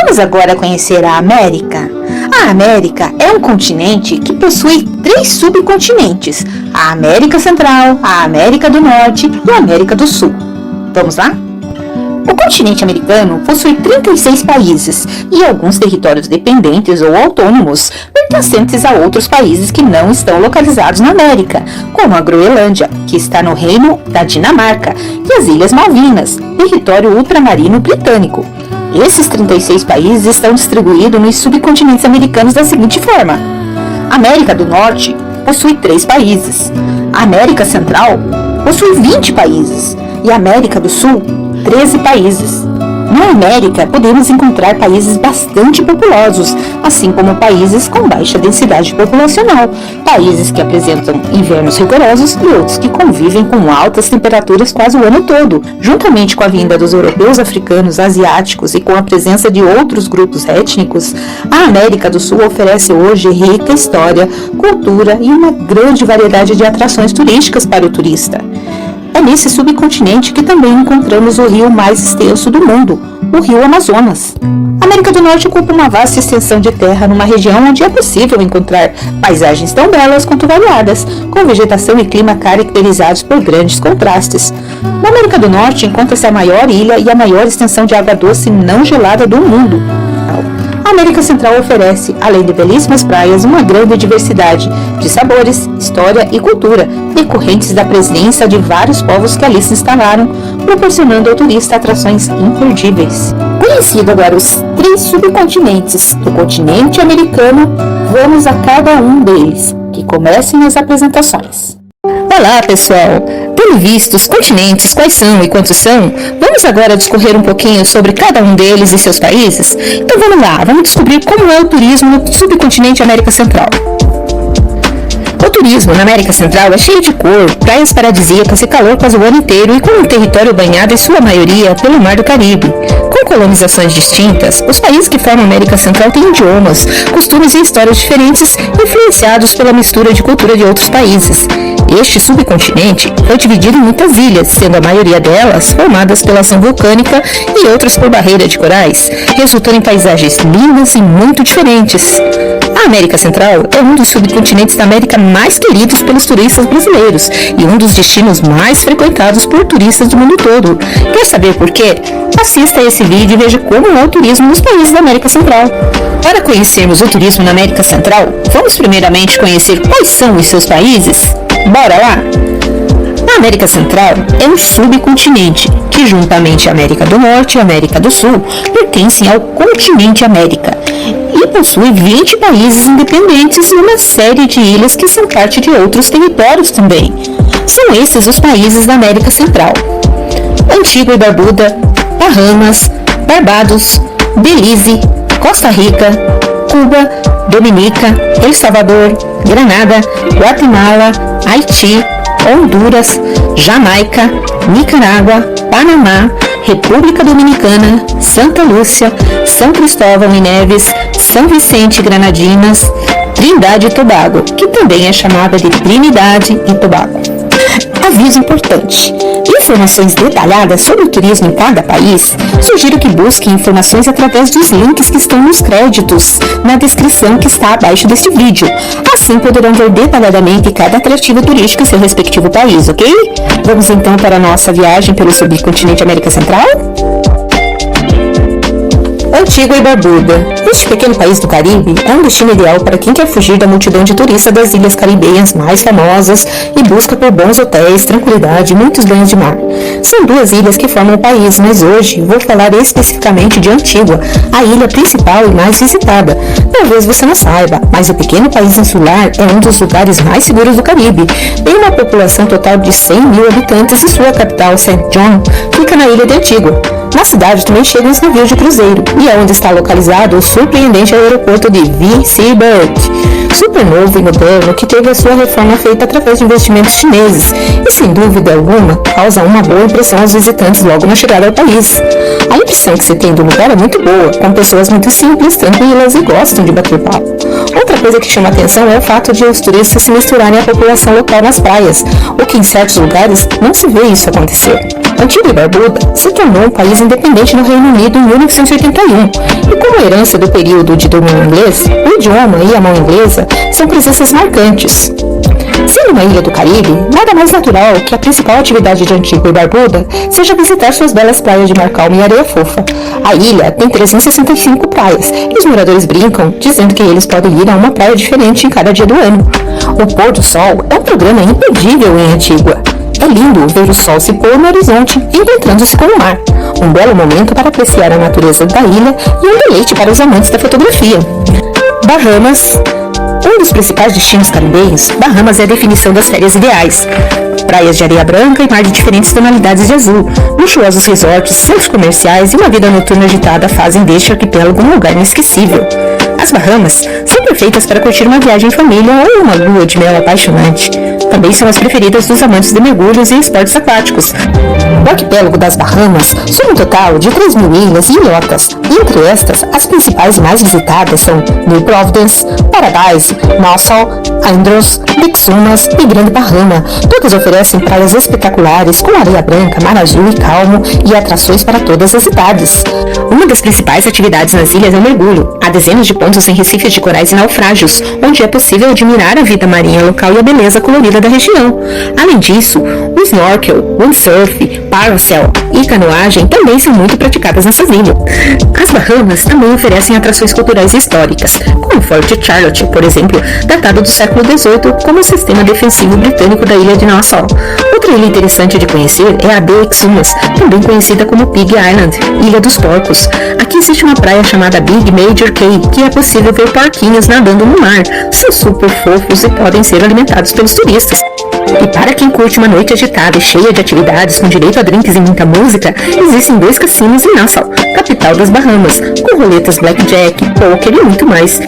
Vamos agora conhecer a América. A América é um continente que possui 3 subcontinentes: a América Central, a América do Norte e a América do Sul. Vamos lá? O continente americano possui 36 países e alguns territórios dependentes ou autônomos, pertencentes a outros países que não estão localizados na América, como a Groenlândia, que está no Reino da Dinamarca, e as Ilhas Malvinas, território ultramarino britânico. Esses 36 países estão distribuídos nos subcontinentes americanos da seguinte forma: a América do Norte possui 3 países, a América Central possui 20 países e a América do Sul 13 países. Na América, podemos encontrar países bastante populosos, assim como países com baixa densidade populacional, países que apresentam invernos rigorosos e outros que convivem com altas temperaturas quase o ano todo. Juntamente com a vinda dos europeus, africanos, asiáticos e com a presença de outros grupos étnicos, a América do Sul oferece hoje rica história, cultura e uma grande variedade de atrações turísticas para o turista. É nesse subcontinente que também encontramos o rio mais extenso do mundo, o rio Amazonas. A América do Norte ocupa uma vasta extensão de terra numa região onde é possível encontrar paisagens tão belas quanto variadas, com vegetação e clima caracterizados por grandes contrastes. Na América do Norte encontra-se a maior ilha e a maior extensão de água doce não gelada do mundo. A América Central oferece, além de belíssimas praias, uma grande diversidade de sabores, história e cultura, decorrentes da presença de vários povos que ali se instalaram, proporcionando ao turista atrações imperdíveis. Conhecido agora os 3 subcontinentes do continente americano, vamos a cada um deles, que comecem as apresentações. Olá, pessoal! Tendo visto os continentes, quais são e quantos são, vamos agora discorrer um pouquinho sobre cada um deles e seus países? Então vamos lá, vamos descobrir como é o turismo no subcontinente América Central. O turismo na América Central é cheio de cor, praias paradisíacas e calor quase o ano inteiro e com um território banhado em sua maioria pelo Mar do Caribe. Com colonizações distintas, os países que formam a América Central têm idiomas, costumes e histórias diferentes, influenciados pela mistura de cultura de outros países. Este subcontinente foi dividido em muitas ilhas, sendo a maioria delas formadas pela ação vulcânica e outras por barreira de corais, resultando em paisagens lindas e muito diferentes. A América Central é um dos subcontinentes da América mais queridos pelos turistas brasileiros e um dos destinos mais frequentados por turistas do mundo todo. Quer saber por quê? Assista a esse vídeo e veja como é o turismo nos países da América Central. Para conhecermos o turismo na América Central, vamos primeiramente conhecer quais são os seus países? Bora lá? A América Central é um subcontinente que, juntamente à América do Norte e América do Sul, pertencem ao continente América e possui 20 países independentes e uma série de ilhas que são parte de outros territórios também. São esses os países da América Central: Antigua e Barbuda, Bahamas, Barbados, Belize, Costa Rica, Cuba, Dominica, El Salvador, Granada, Guatemala, Haiti, Honduras, Jamaica, Nicarágua, Panamá, República Dominicana, Santa Lúcia, São Cristóvão e Neves, São Vicente e Granadinas, Trindade e Tobago, que também é chamada de Trinidade e Tobago. Aviso importante: informações detalhadas sobre o turismo em cada país, sugiro que busque informações através dos links que estão nos créditos na descrição que está abaixo deste vídeo. Assim poderão ver detalhadamente cada atrativo turístico em seu respectivo país, ok? Vamos então para a nossa viagem pelo subcontinente América Central? Antigua e Barbuda. Este pequeno país do Caribe é um destino ideal para quem quer fugir da multidão de turistas das ilhas caribenhas mais famosas e busca por bons hotéis, tranquilidade e muitos banhos de mar. São 2 ilhas que formam o país, mas hoje vou falar especificamente de Antigua, a ilha principal e mais visitada. Talvez você não saiba, mas o pequeno país insular é um dos lugares mais seguros do Caribe. Tem uma população total de 100 mil habitantes e sua capital, St. John, fica na ilha de Antigua. Na cidade também chegam os navios de cruzeiro, e é onde está localizado o surpreendente aeroporto de V-Seabird, super novo e moderno, que teve a sua reforma feita através de investimentos chineses, e sem dúvida alguma causa uma boa impressão aos visitantes logo na chegada ao país. A impressão que se tem do lugar é muito boa, com pessoas muito simples, tranquilas e gostam de bater papo. Outra coisa que chama a atenção é o fato de os turistas se misturarem à população local nas praias, o que em certos lugares não se vê isso acontecer. Antigua e Barbuda se tornou um país independente no Reino Unido em 1981, e como herança do período de domínio inglês, o idioma e a mão inglesa são presenças marcantes. Sendo uma ilha do Caribe, nada mais natural que a principal atividade de Antigua e Barbuda seja visitar suas belas praias de mar calmo e areia fofa. A ilha tem 365 praias e os moradores brincam dizendo que eles podem ir a uma praia diferente em cada dia do ano. O pôr do sol é um programa imperdível em Antigua. É lindo ver o sol se pôr no horizonte, encontrando-se com o mar. Um belo momento para apreciar a natureza da ilha e um deleite para os amantes da fotografia. Bahamas. Um dos principais destinos caribenhos, Bahamas é a definição das férias ideais. Praias de areia branca e mar de diferentes tonalidades de azul, luxuosos resorts, centros comerciais e uma vida noturna agitada fazem deste arquipélago um lugar inesquecível. As Bahamas são perfeitas para curtir uma viagem em família ou uma lua de mel apaixonante. Também são as preferidas dos amantes de mergulhos e esportes aquáticos. O arquipélago das Bahamas soma um total de 3.000 ilhas e ilhotas, e entre estas, as principais e mais visitadas são New Providence, Paradise, Nassau, Andros, Big Sumas e Grande Bahama. Todas oferecem praias espetaculares com areia branca, mar azul e calmo e atrações para todas as idades. Uma das principais atividades nas ilhas é o mergulho. Há dezenas de pontos em recifes de corais e naufrágios, onde é possível admirar a vida marinha local e a beleza colorida da região. Além disso, o snorkel, windsurf, parasail e canoagem também são muito praticadas nessas ilhas. As Bahamas também oferecem atrações culturais e históricas, como o Forte Charlotte, por exemplo, datado do século XVIII como o sistema defensivo britânico da ilha de Nassau. Outra ilha interessante de conhecer é a Big Sumas, também conhecida como Pig Island, Ilha dos Porcos. Aqui existe uma praia chamada Big Major Cay, que é possível ver porquinhos nadando no mar. São super fofos e podem ser alimentados pelos turistas. E para quem curte uma noite agitada e cheia de atividades com direito a drinks e muita música, existem 2 cassinos em Nassau, capital das Bahamas, com roletas blackjack, poker e muito mais.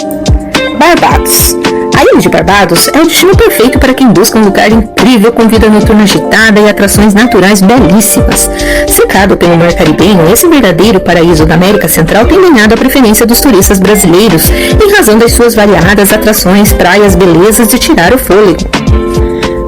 Barbados. A ilha de Barbados é o destino perfeito para quem busca um lugar incrível com vida noturna agitada e atrações naturais belíssimas. Cercado pelo mar caribenho, esse verdadeiro paraíso da América Central tem ganhado a preferência dos turistas brasileiros em razão das suas variadas atrações, praias, belezas de tirar o fôlego.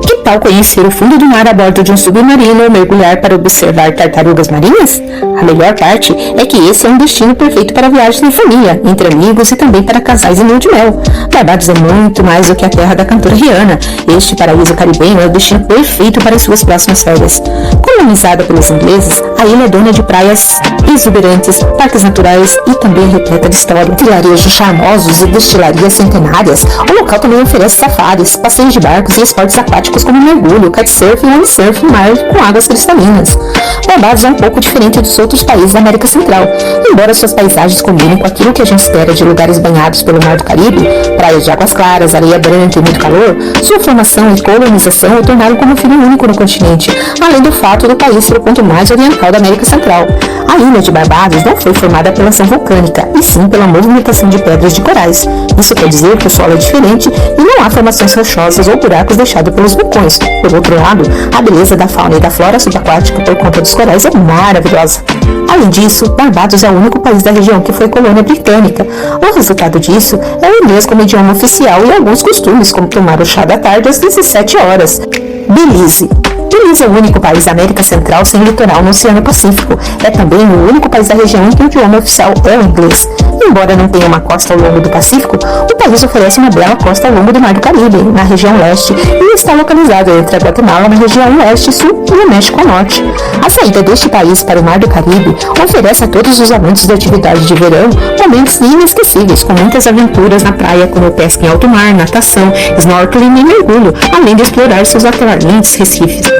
Que tal conhecer o fundo do mar a bordo de um submarino ou mergulhar para observar tartarugas marinhas? A melhor parte é que esse é um destino perfeito para viagens em família, entre amigos e também para casais em lua de mel. Barbados é muito mais do que a terra da cantora Rihanna. Este paraíso caribenho é o destino perfeito para suas próximas férias. Colonizada pelos ingleses, a ilha é dona de praias exuberantes, parques naturais e também repleta de história. Vilarejos charmosos e destilarias centenárias, o local também oferece safaris, passeios de barcos e esportes aquáticos como mergulho, kitesurf e windsurf no mar com águas cristalinas. Barbados é um pouco diferente dos outros países da América Central. Embora suas paisagens combinem com aquilo que a gente espera de lugares banhados pelo Mar do Caribe, praias de águas claras, areia branca e muito calor, sua formação e colonização o tornaram como filho único no continente, além do fato do país ser o ponto mais oriental da América Central. A ilha de Barbados não foi formada pela ação vulcânica, e sim pela movimentação de pedras de corais. Isso quer dizer que o solo é diferente e não há formações rochosas ou buracos deixados pelos vulcões. Por outro lado, a beleza da fauna e da flora subaquática por conta dos corais é maravilhosa. Além disso, Barbados é o único país da região que foi colônia britânica. O resultado disso é o inglês como idioma oficial e alguns costumes, como tomar o chá da tarde às 17 horas. Belize. Belize é o único país da América Central sem litoral no Oceano Pacífico. É também o único país da região em que o idioma oficial é o inglês. Embora não tenha uma costa ao longo do Pacífico, o país oferece uma bela costa ao longo do Mar do Caribe, na região leste, e está localizado entre a Guatemala na região oeste e sul e o México ao norte. A saída deste país para o Mar do Caribe oferece a todos os amantes de atividade de verão momentos inesquecíveis, com muitas aventuras na praia, como pesca em alto mar, natação, snorkeling e mergulho, além de explorar seus atraentes recifes.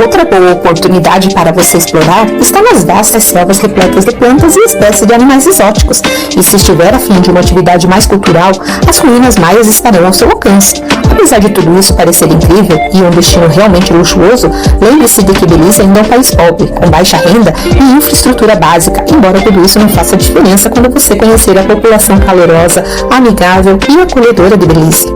Outra boa oportunidade para você explorar está nas vastas selvas repletas de plantas e espécies de animais exóticos. E se estiver a fim de uma atividade mais cultural, as ruínas maias estarão ao seu alcance. Apesar de tudo isso parecer incrível e um destino realmente luxuoso, lembre-se de que Belize ainda é um país pobre, com baixa renda e infraestrutura básica, embora tudo isso não faça diferença quando você conhecer a população calorosa, amigável e acolhedora de Belize.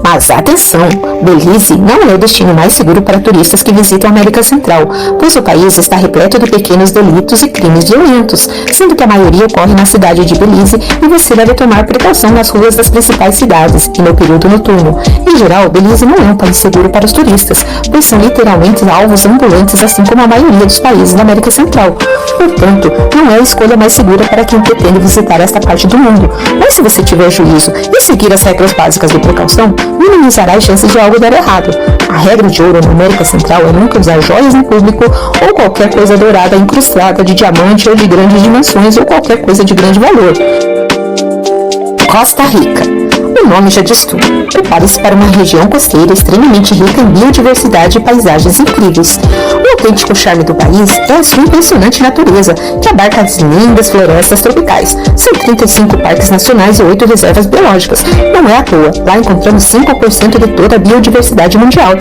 Mas atenção, Belize não é o destino mais seguro para turistas que visitam a América Central, pois o país está repleto de pequenos delitos e crimes violentos, sendo que a maioria ocorre na cidade de Belize e você deve tomar precaução nas ruas das principais cidades e no período noturno. Em geral, Belize não é um país seguro para os turistas, pois são literalmente alvos ambulantes, assim como a maioria dos países da América Central. Portanto, não é a escolha mais segura para quem pretende visitar esta parte do mundo, mas se você tiver juízo e seguir as regras básicas de precaução, minimizará as chances de algo dar errado. A regra de ouro na América Central é nunca usar joias em público ou qualquer coisa dourada incrustada de diamante ou de grandes dimensões ou qualquer coisa de grande valor. Costa Rica. O nome já diz tudo. Prepare-se para uma região costeira extremamente rica em biodiversidade e paisagens incríveis. O autêntico charme do país é a sua impressionante natureza, que abarca as lindas florestas tropicais. São 35 parques nacionais e 8 reservas biológicas. Não é à toa, lá encontramos 5% de toda a biodiversidade mundial.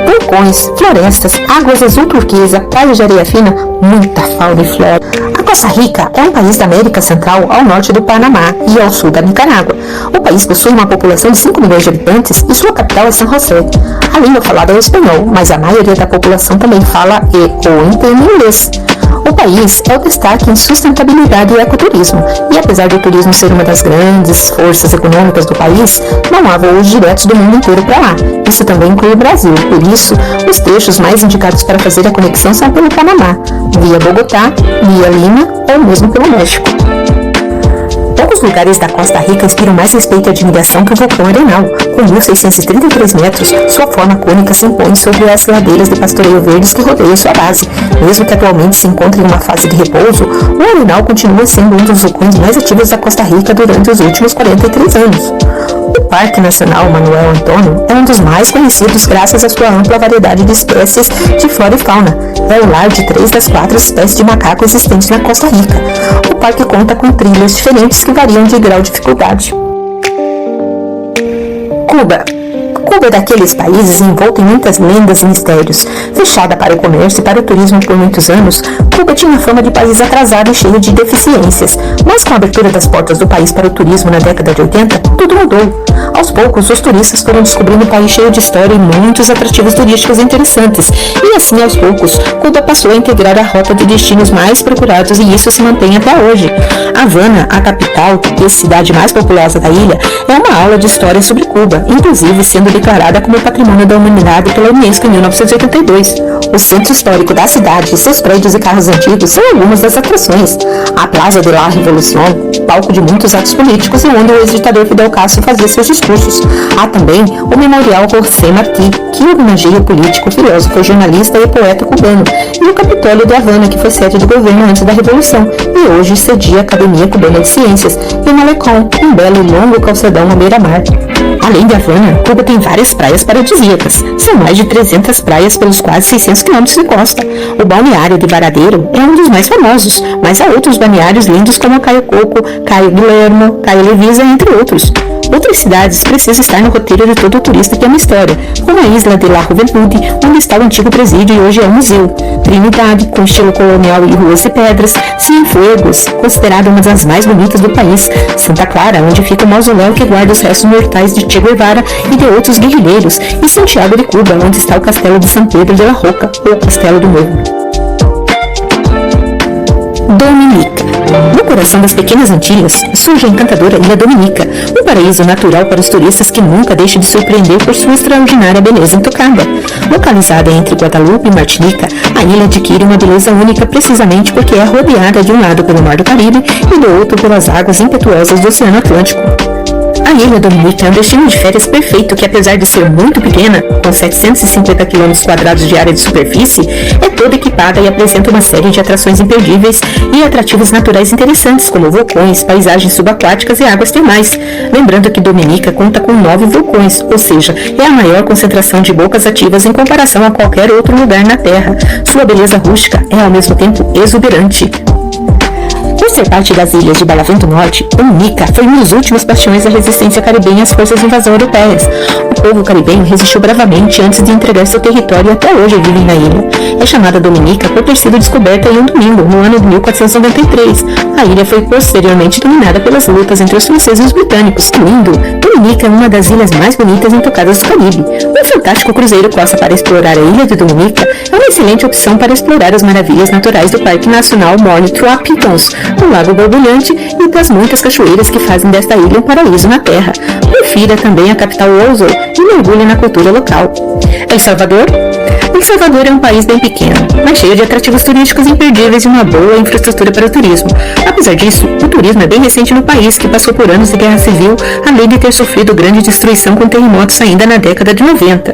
Vulcões, florestas, águas azul turquesa, praias de areia fina, muita fauna e flora. A Costa Rica é um país da América Central ao norte do Panamá e ao sul da Nicarágua. O país possui uma população de 5 milhões de habitantes e sua capital é San José. A língua falada é o espanhol, mas a maioria da população também fala ou entende inglês. O país é o destaque em sustentabilidade e ecoturismo, e apesar do turismo ser uma das grandes forças econômicas do país, não há voos diretos do mundo inteiro para lá. Isso também inclui o Brasil, por isso, os trechos mais indicados para fazer a conexão são pelo Panamá, via Bogotá, via Lima ou mesmo pelo México. Poucos lugares da Costa Rica inspiram mais respeito e admiração que o vulcão Arenal. Com 1.633 metros, sua forma cônica se impõe sobre as ladeiras de pastoreio verdes que rodeiam sua base. Mesmo que atualmente se encontre em uma fase de repouso, o Arenal continua sendo um dos vulcões mais ativos da Costa Rica durante os últimos 43 anos. O Parque Nacional Manuel Antônio é um dos mais conhecidos graças à sua ampla variedade de espécies de flora e fauna. É o lar de 3 das 4 espécies de macaco existentes na Costa Rica. O parque conta com trilhas diferentes que variam de grau de dificuldade. Cuba. Cuba é daqueles países envolto em muitas lendas e mistérios. Fechada para o comércio e para o turismo por muitos anos, Cuba tinha fama de país atrasado e cheio de deficiências. Mas com a abertura das portas do país para o turismo na década de 80, tudo mudou. Aos poucos, os turistas foram descobrindo um país cheio de história e muitos atrativos turísticos interessantes. E assim, aos poucos, Cuba passou a integrar a rota de destinos mais procurados e isso se mantém até hoje. Havana, a capital e cidade mais populosa da ilha, é uma aula de história sobre Cuba, inclusive sendo declarada como Patrimônio da Humanidade pela Unesco em 1982. O centro histórico da cidade, seus prédios e carros antigos são algumas das atrações. A Plaza de la Revolución, palco de muitos atos políticos e onde o ex-ditador Fidel Castro fazia seus discursos. Há também o Memorial José Martí, que homenageia o político, filósofo, jornalista e poeta cubano, e o Capitólio de Havana, que foi sede do governo antes da Revolução, e hoje cedia a Academia Cubana de Ciências, e o Malecón, um belo e longo calçadão à beira-mar. Além de Havana, Cuba tem várias praias paradisíacas. São mais de 300 praias pelos quase 600 quilômetros de costa. O balneário de Varadero é um dos mais famosos, mas há outros balneários lindos como Cayo Coco, Cayo Guillermo, Cayo Levisa, entre outros. Outras cidades precisam estar no roteiro de todo turista que ama história, como a Isla de la Juventude, onde está o antigo presídio e hoje é um museu, Trinidade, com estilo colonial e ruas de pedras, Cienfuegos, considerada uma das mais bonitas do país, Santa Clara, onde fica o mausoléu que guarda os restos mortais de Che Guevara e de outros guerrilheiros, e Santiago de Cuba, onde está o Castelo de San Pedro de la Roca, ou Castelo do Morro. Dominica. No coração das pequenas Antilhas surge a encantadora Ilha Dominica, um paraíso natural para os turistas que nunca deixa de surpreender por sua extraordinária beleza intocada. Localizada entre Guadalupe e Martinica, a ilha adquire uma beleza única precisamente porque é rodeada de um lado pelo Mar do Caribe e do outro pelas águas impetuosas do Oceano Atlântico. A Ilha Dominica é um destino de férias perfeito que, apesar de ser muito pequena, com 750 km² de área de superfície, é toda equipada e apresenta uma série de atrações imperdíveis e atrativos naturais interessantes, como vulcões, paisagens subaquáticas e águas termais. Lembrando que Dominica conta com 9 vulcões, ou seja, é a maior concentração de bocas ativas em comparação a qualquer outro lugar na Terra. Sua beleza rústica é ao mesmo tempo exuberante. Por ser parte das ilhas de Barlavento Norte, Dominica foi um dos últimos bastiões da resistência caribenha às forças de invasão europeias. O povo caribenho resistiu bravamente antes de entregar seu território e até hoje vivem na ilha. É chamada Dominica por ter sido descoberta em um domingo, no ano de 1493. A ilha foi posteriormente dominada pelas lutas entre os franceses e os britânicos. Lindo, Dominica é uma das ilhas mais bonitas e intocadas do Caribe. Um fantástico cruzeiro costa para explorar a ilha de Dominica é uma excelente opção para explorar as maravilhas naturais do Parque Nacional Morne Trois Pitons, o Lago Borbulhante e das muitas cachoeiras que fazem desta ilha um paraíso na terra. Prefira também a capital Oslo e mergulhe na cultura local. El Salvador? El Salvador é um país bem pequeno, mas cheio de atrativos turísticos imperdíveis e uma boa infraestrutura para o turismo. Apesar disso, o turismo é bem recente no país, que passou por anos de guerra civil, além de ter sofrido grande destruição com terremotos ainda na década de 90.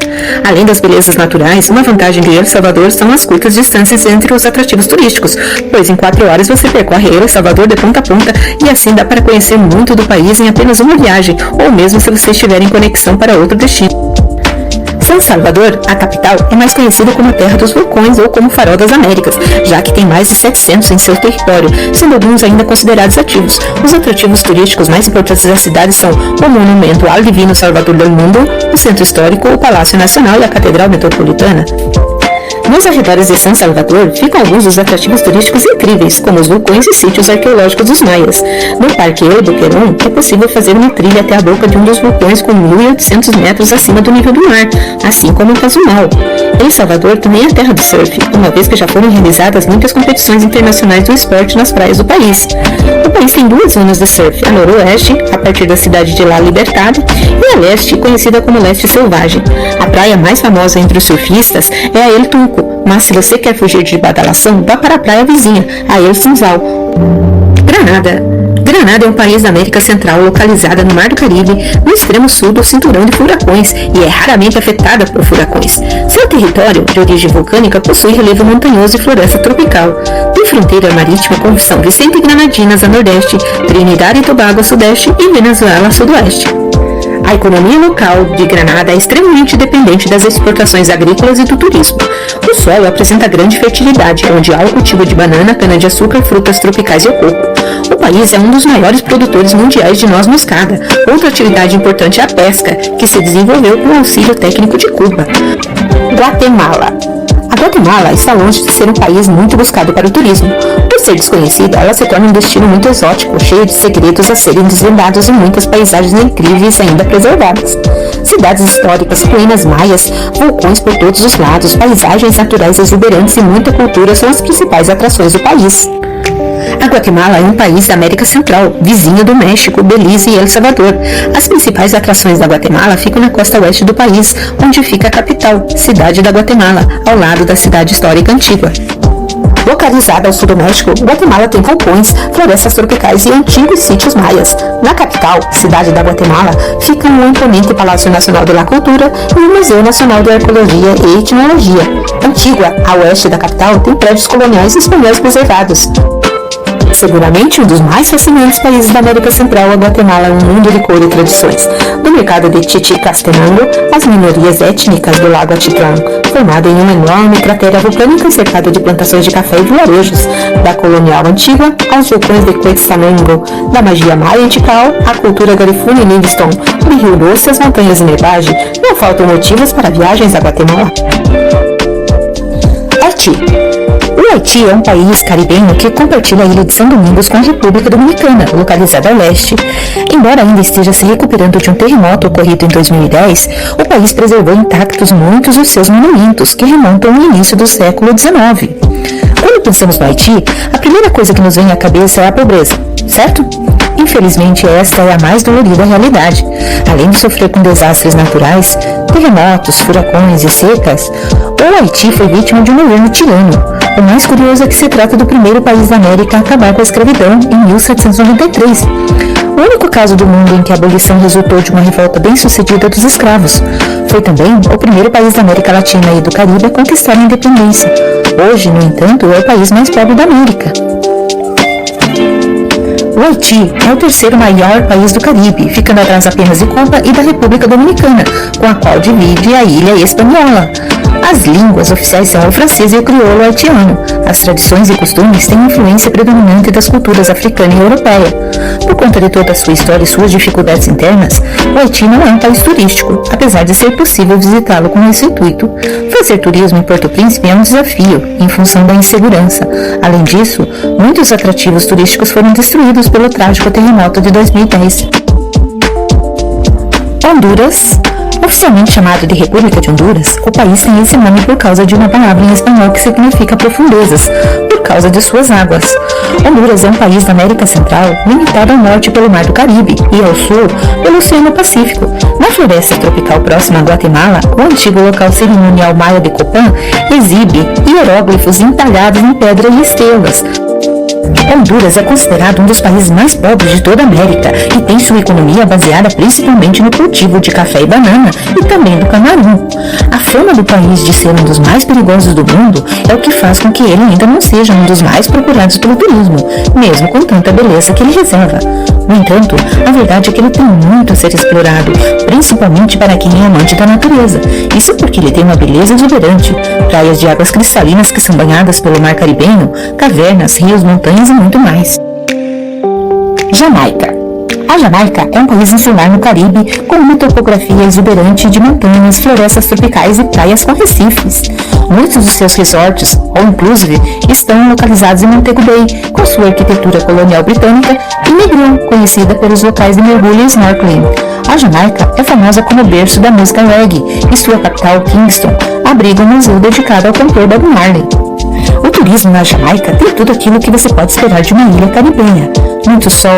Além das belezas naturais, uma vantagem de El Salvador são as curtas distâncias entre os atrativos turísticos, pois em 4 horas você percorre El Salvador de ponta a ponta e assim dá para conhecer muito do país em apenas uma viagem, ou mesmo se você estiver em conexão para outro destino. São Salvador, a capital, é mais conhecida como a Terra dos Vulcões ou como Farol das Américas, já que tem mais de 700 em seu território, sendo alguns ainda considerados ativos. Os atrativos turísticos mais importantes da cidade são o Monumento al Divino Salvador del Mundo, o Centro Histórico, o Palácio Nacional e a Catedral Metropolitana. Nos arredores de São Salvador ficam alguns dos atrativos turísticos incríveis, como os vulcões e sítios arqueológicos dos maias. No Parque El Boquerón é possível fazer uma trilha até a boca de um dos vulcões com 1.800 metros acima do nível do mar, assim como o Casumal. El Salvador também é a terra do surf, uma vez que já foram realizadas muitas competições internacionais do esporte nas praias do país. O país tem 2 zonas de surf, a noroeste, a partir da cidade de La Libertad, e a leste, conhecida como Leste Selvagem. A praia mais famosa entre os surfistas é a El Tunco, mas se você quer fugir de badalação, vá para a praia vizinha, a El Funchal. Granada é um país da América Central localizada no Mar do Caribe, no extremo sul do cinturão de furacões e é raramente afetada por furacões. Seu território, de origem vulcânica, possui relevo montanhoso e floresta tropical. Tem fronteira marítima com São Vicente e Granadinas a nordeste, Trinidad e Tobago a sudeste e Venezuela a sudoeste. A economia local de Granada é extremamente dependente das exportações agrícolas e do turismo. O solo apresenta grande fertilidade, onde há o cultivo de banana, cana-de-açúcar, frutas tropicais e o coco. O país é um dos maiores produtores mundiais de noz moscada. Outra atividade importante é a pesca, que se desenvolveu com o auxílio técnico de Cuba. Guatemala. A Guatemala está longe de ser um país muito buscado para o turismo. Por ser desconhecida, ela se torna um destino muito exótico, cheio de segredos a serem desvendados e muitas paisagens incríveis ainda preservadas. Cidades históricas, ruínas maias, vulcões por todos os lados, paisagens naturais exuberantes e muita cultura são as principais atrações do país. A Guatemala é um país da América Central, vizinho do México, Belize e El Salvador. As principais atrações da Guatemala ficam na costa oeste do país, onde fica a capital, Cidade da Guatemala, ao lado da cidade histórica antiga. Localizada ao sul do México, Guatemala tem vulcões, florestas tropicais e antigos sítios maias. Na capital, Cidade da Guatemala, fica um imponente Palácio Nacional de la Cultura e o Museu Nacional de Arqueologia e Etnologia. Antigua, a oeste da capital, tem prédios coloniais e espanhóis preservados. Seguramente um dos mais fascinantes países da América Central, a Guatemala é um mundo de cor e tradições. Do mercado de Chichicastenango, as minorias étnicas do lago Atitlán, formado em uma enorme cratera vulcânica cercada de plantações de café e vilarejos, da colonial antiga aos vulcões de Quetzaltenango, da magia maia antical à cultura Garifuna e Livingstone, de Rio Doce às montanhas de Nevagem, não faltam motivos para viagens a Guatemala. Haiti. O Haiti é um país caribenho que compartilha a ilha de São Domingos com a República Dominicana, localizada ao leste. Embora ainda esteja se recuperando de um terremoto ocorrido em 2010, o país preservou intactos muitos dos seus monumentos, que remontam ao início do século XIX. Quando pensamos no Haiti, a primeira coisa que nos vem à cabeça é a pobreza, certo? Infelizmente, esta é a mais dolorida realidade. Além de sofrer com desastres naturais, terremotos, furacões e secas, o Haiti foi vítima de um governo tirano. O mais curioso é que se trata do primeiro país da América a acabar com a escravidão em 1793. O único caso do mundo em que a abolição resultou de uma revolta bem-sucedida dos escravos. Foi também o primeiro país da América Latina e do Caribe a conquistar a independência. Hoje, no entanto, é o país mais pobre da América. O Haiti é o terceiro maior país do Caribe, ficando atrás apenas de Cuba e da República Dominicana, com a qual divide a ilha espanhola. As línguas oficiais são o francês e o crioulo haitiano. As tradições e costumes têm influência predominante das culturas africana e europeia. Por conta de toda a sua história e suas dificuldades internas, o Haiti não é um país turístico, apesar de ser possível visitá-lo com esse intuito. Fazer turismo em Porto Príncipe é um desafio, em função da insegurança. Além disso, muitos atrativos turísticos foram destruídos pelo trágico terremoto de 2010. Honduras. Oficialmente chamado de República de Honduras, o país tem esse nome por causa de uma palavra em espanhol que significa profundezas, por causa de suas águas. Honduras é um país da América Central, limitado ao norte pelo Mar do Caribe e ao sul pelo Oceano Pacífico. Na floresta tropical próxima a Guatemala, o antigo local cerimonial maia de Copán exibe hieróglifos entalhados em pedra e estrelas. Honduras é considerado um dos países mais pobres de toda a América e tem sua economia baseada principalmente no cultivo de café e banana e também do camarão. A fama do país de ser um dos mais perigosos do mundo é o que faz com que ele ainda não seja um dos mais procurados pelo turismo, mesmo com tanta beleza que ele reserva. No entanto, a verdade é que ele tem muito a ser explorado, principalmente para quem é amante da natureza. Isso porque ele tem uma beleza exuberante, praias de águas cristalinas que são banhadas pelo mar caribenho, cavernas, rios, montanhas e muito mais. Jamaica. A Jamaica é um país insular no Caribe com uma topografia exuberante de montanhas, florestas tropicais e praias com arrecifes. Muitos dos seus resorts, all inclusive, estão localizados em Montego Bay, com sua arquitetura colonial britânica, e Negril, conhecida pelos locais de mergulho e snorkeling. A Jamaica é famosa como berço da música reggae e sua capital, Kingston, abriga um museu dedicado ao cantor Bob Marley. O turismo na Jamaica tem tudo aquilo que você pode esperar de uma ilha caribenha. Muito sol,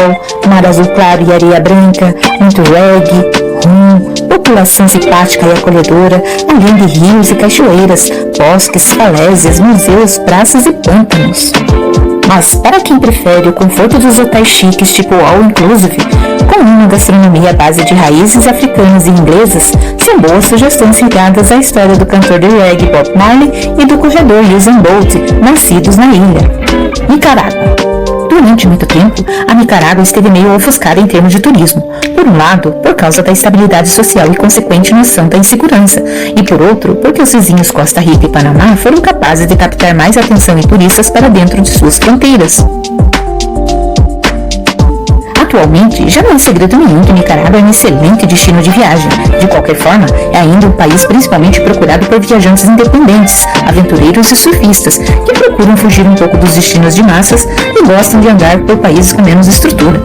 mar azul claro e areia branca, muito reggae, rum, população simpática e acolhedora, além de rios e cachoeiras, bosques, falésias, museus, praças e pântanos. Mas para quem prefere o conforto dos hotéis chiques tipo all inclusive, com uma gastronomia à base de raízes africanas e inglesas, são boas sugestões ligadas à história do cantor de reggae Bob Marley e do corredor Usain Bolt, nascidos na ilha. Nicarágua. Durante muito tempo, a Nicarágua esteve meio ofuscada em termos de turismo. Por um lado, por causa da estabilidade social e consequente noção da insegurança, e por outro, porque os vizinhos Costa Rica e Panamá foram capazes de captar mais atenção e turistas para dentro de suas fronteiras. Atualmente, já não é segredo nenhum que Nicarágua é um excelente destino de viagem. De qualquer forma, é ainda um país principalmente procurado por viajantes independentes, aventureiros e surfistas, que procuram fugir um pouco dos destinos de massas e gostam de andar por países com menos estrutura.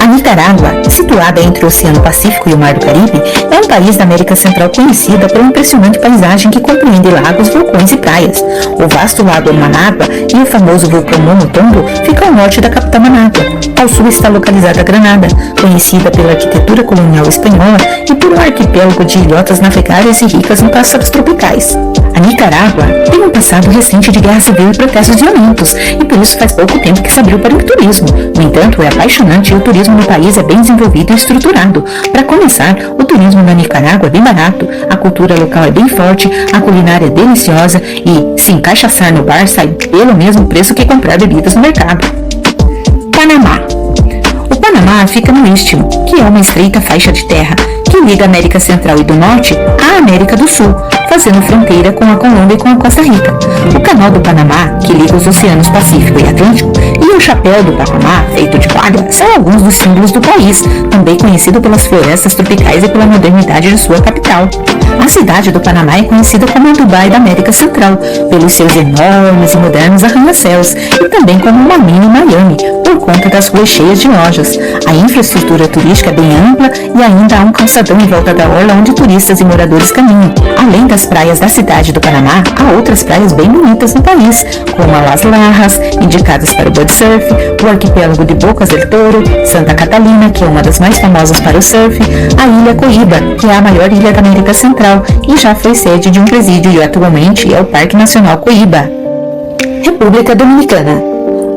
A Nicarágua, situada entre o Oceano Pacífico e o Mar do Caribe, é um país da América Central conhecida por uma impressionante paisagem que compreende lagos, vulcões e praias. O vasto lago Manágua e o famoso vulcão Momotombo ficam ao norte da capital Manágua. Ao sul está localizada Granada, conhecida pela arquitetura colonial espanhola e por um arquipélago de ilhotas navegáveis e ricas em pássaros tropicais. A Nicarágua tem um passado recente de guerra civil e protestos violentos, e por isso faz pouco tempo que se abriu para o turismo. No entanto, é apaixonante e o turismo no país é bem desenvolvido e estruturado. Para começar, o turismo na Nicarágua é bem barato, a cultura local é bem forte, a culinária é deliciosa e, se encaixaçar no bar, sai pelo mesmo preço que comprar bebidas no mercado. Panamá. O Panamá fica no Istmo, que é uma estreita faixa de terra que liga a América Central e do Norte à América do Sul, fazendo fronteira com a Colômbia e com a Costa Rica. O Canal do Panamá, que liga os oceanos Pacífico e Atlântico, e o Chapéu do Panamá, feito de palha, são alguns dos símbolos do país, também conhecido pelas florestas tropicais e pela modernidade de sua capital. A cidade do Panamá é conhecida como a Dubai da América Central, pelos seus enormes e modernos arranha-céus, e também como uma mini Miami, por conta das ruas cheias de lojas. A infraestrutura turística é bem ampla e ainda há um calçadão em volta da orla onde turistas e moradores caminham. Além das praias da cidade do Panamá, há outras praias bem bonitas no país, como a Las Larras, indicadas para o board surf, o arquipélago de Bocas del Toro, Santa Catalina, que é uma das mais famosas para o surf, a Ilha Coíba, que é a maior ilha da América Central e já foi sede de um presídio e atualmente é o Parque Nacional Coíba. República Dominicana.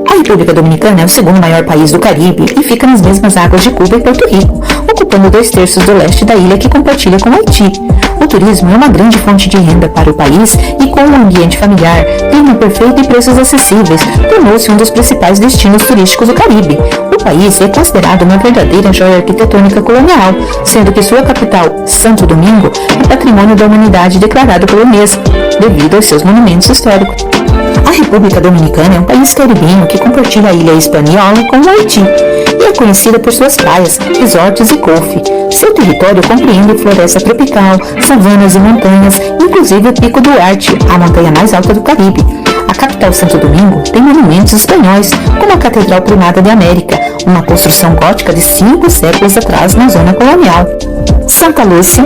A República Dominicana é o segundo maior país do Caribe e fica nas mesmas águas de Cuba e Porto Rico, ocupando 2/3 do leste da ilha que compartilha com o Haiti. O turismo é uma grande fonte de renda para o país e, com um ambiente familiar, clima perfeito e preços acessíveis, tornou-se um dos principais destinos turísticos do Caribe. O país é considerado uma verdadeira joia arquitetônica colonial, sendo que sua capital, Santo Domingo, é patrimônio da humanidade declarado pela Unesco, devido aos seus monumentos históricos. A República Dominicana é um país caribenho que compartilha a ilha Hispaniola com o Haiti e é conhecida por suas praias, resorts e golfe. Seu território compreende floresta tropical, savanas e montanhas, inclusive o Pico Duarte, a montanha mais alta do Caribe. A capital, Santo Domingo, tem monumentos espanhóis, como a Catedral Primada de América, uma construção gótica de 5 séculos atrás na zona colonial. Santa Lúcia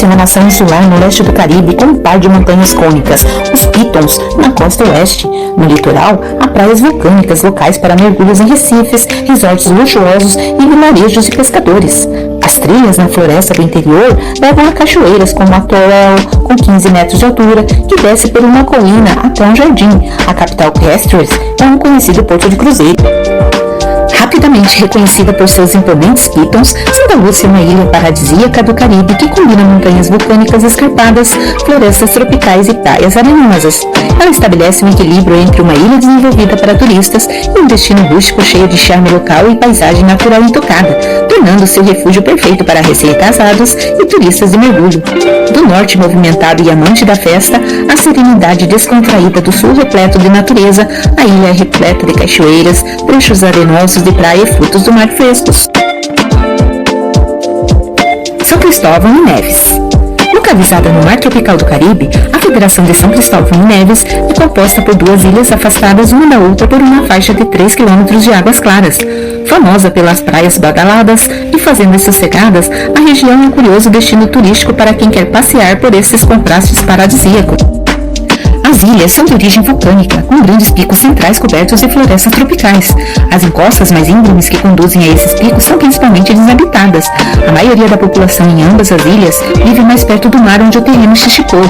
é uma nação insular no leste do Caribe com um par de montanhas cônicas, os Pitons, na costa oeste. No litoral, há praias vulcânicas locais para mergulhos em recifes, resorts luxuosos e vilarejos de pescadores. As trilhas na floresta do interior levam a cachoeiras como a Torrell, com 15 metros de altura, que desce por uma colina até um jardim. A capital Castries é um conhecido porto de cruzeiro. Rapidamente reconhecida por seus imponentes pitons, Santa Lúcia é uma ilha paradisíaca do Caribe que combina montanhas vulcânicas escarpadas, florestas tropicais e praias arenosas. Ela estabelece um equilíbrio entre uma ilha desenvolvida para turistas e um destino rústico cheio de charme local e paisagem natural intocada, tornando-se o refúgio perfeito para recém-casados e turistas de mergulho. Do norte movimentado e amante da festa, a serenidade descontraída do sul repleto de natureza, a ilha é repleta de cachoeiras, trechos arenosos de praia e frutos do mar frescos. São Cristóvão e Neves. Localizada no mar tropical do Caribe, a Federação de São Cristóvão e Neves é composta por 2 ilhas afastadas uma da outra por uma faixa de 3 quilômetros de águas claras. Famosa pelas praias badaladas e fazendas sossegadas, a região é um curioso destino turístico para quem quer passear por esses contrastes paradisíacos. As ilhas são de origem vulcânica, com grandes picos centrais cobertos de florestas tropicais. As encostas mais íngremes que conduzem a esses picos são principalmente desabitadas. A maioria da população em ambas as ilhas vive mais perto do mar, onde o terreno se esticou.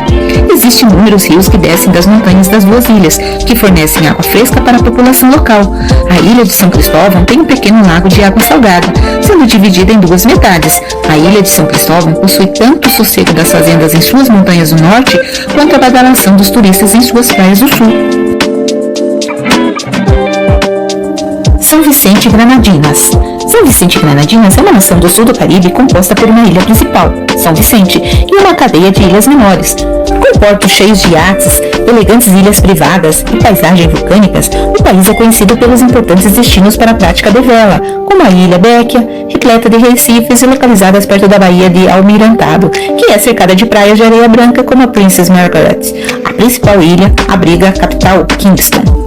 Existem inúmeros rios que descem das montanhas das 2 ilhas, que fornecem água fresca para a população local. A ilha de São Cristóvão tem um pequeno lago de água salgada, sendo dividida em 2 metades. A ilha de São Cristóvão possui tanto o sossego das fazendas em suas montanhas do norte, quanto a badalação dos turistas em suas praias do sul. São Vicente e Granadinas. São Vicente e Granadinas é uma nação do sul do Caribe composta por uma ilha principal, São Vicente, e uma cadeia de ilhas menores. Com portos cheios de iates, elegantes ilhas privadas e paisagens vulcânicas, o país é conhecido pelos importantes destinos para a prática de vela, como a Ilha Béquia, repleta de recifes e localizadas perto da Baía de Almirantado, que é cercada de praias de areia branca como a Princess Margaret. A principal ilha abriga a capital, Kingston.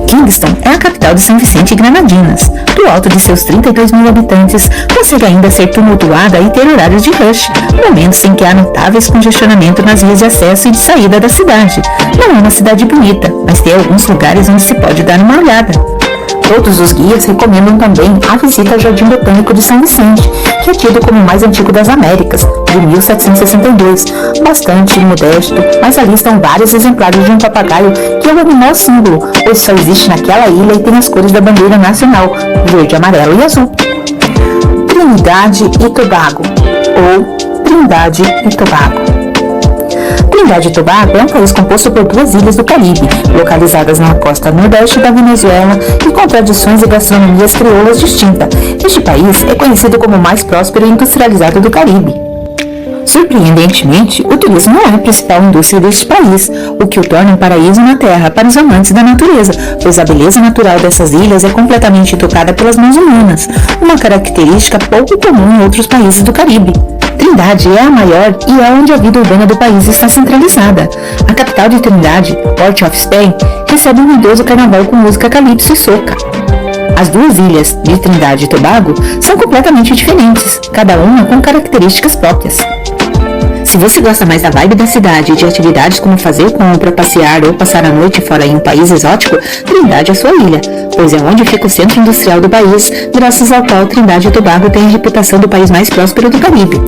Kingston é a capital de São Vicente e Granadinas. Do alto de seus 32 mil habitantes, consegue ainda ser tumultuada e ter horários de rush, momentos em que há notáveis congestionamento nas vias de acesso e de saída da cidade. Não é uma cidade bonita, mas tem alguns lugares onde se pode dar uma olhada. Todos os guias recomendam também a visita ao Jardim Botânico de São Vicente, que é tido como o mais antigo das Américas, de 1762. Bastante modesto, mas ali estão vários exemplares de um papagaio que é o animal símbolo, pois só existe naquela ilha e tem as cores da bandeira nacional, verde, amarelo e azul. Trindade e Tobago, ou Trindade e Tobago. Trindade e Tobago é um país composto por 2 ilhas do Caribe, localizadas na costa nordeste da Venezuela e com tradições e gastronomias crioulas distintas. Este país é conhecido como o mais próspero e industrializado do Caribe. Surpreendentemente, o turismo não é a principal indústria deste país, o que o torna um paraíso na terra para os amantes da natureza, pois a beleza natural dessas ilhas é completamente tocada pelas mãos humanas, uma característica pouco comum em outros países do Caribe. Trindade é a maior e é onde a vida urbana do país está centralizada. A capital de Trindade, Port of Spain, recebe um ruidoso carnaval com música calypso e soca. As 2 ilhas de Trindade e Tobago são completamente diferentes, cada uma com características próprias. Se você gosta mais da vibe da cidade e de atividades como fazer compra, passear ou passar a noite fora em um país exótico, Trindade é sua ilha, pois é onde fica o centro industrial do país, graças ao qual Trindade e Tobago tem a reputação do país mais próspero do Caribe.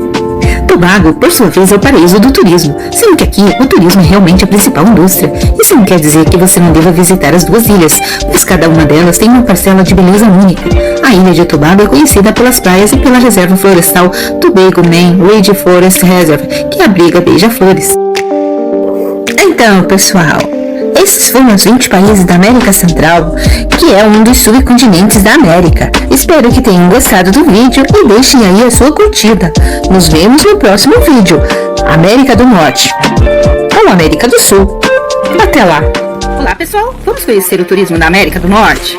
Tobago, por sua vez, é o paraíso do turismo, sendo que aqui o turismo é realmente a principal indústria. Isso não quer dizer que você não deva visitar as 2 ilhas, pois cada uma delas tem uma parcela de beleza única. A ilha de Tobago é conhecida pelas praias e pela reserva florestal Tobago Main Ridge Forest Reserve, que abriga beija-flores. Então, pessoal, esses foram os 20 países da América Central, que é um dos subcontinentes da América. Espero que tenham gostado do vídeo e deixem aí a sua curtida. Nos vemos no próximo vídeo. América do Norte ou América do Sul. Até lá! Olá pessoal, vamos conhecer o turismo da América do Norte?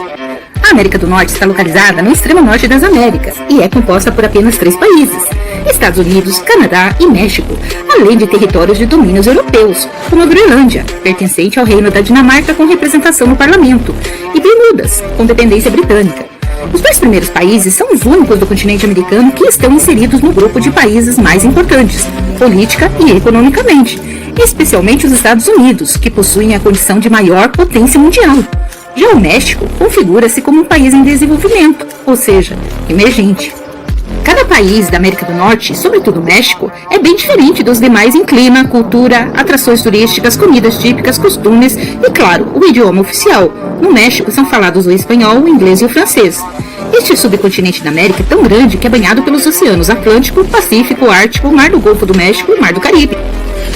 A América do Norte está localizada no extremo norte das Américas e é composta por apenas 3 países: Estados Unidos, Canadá e México, além de territórios de domínios europeus, como a Groenlândia, pertencente ao Reino da Dinamarca com representação no parlamento, e Bermudas, com dependência britânica. Os 2 primeiros países são os únicos do continente americano que estão inseridos no grupo de países mais importantes, política e economicamente, especialmente os Estados Unidos, que possuem a condição de maior potência mundial. Já o México configura-se como um país em desenvolvimento, ou seja, emergente. Cada país da América do Norte, sobretudo o México, é bem diferente dos demais em clima, cultura, atrações turísticas, comidas típicas, costumes e, claro, o idioma oficial. No México são falados o espanhol, o inglês e o francês. Este subcontinente da América é tão grande que é banhado pelos oceanos Atlântico, Pacífico, Ártico, Mar do Golfo do México e Mar do Caribe.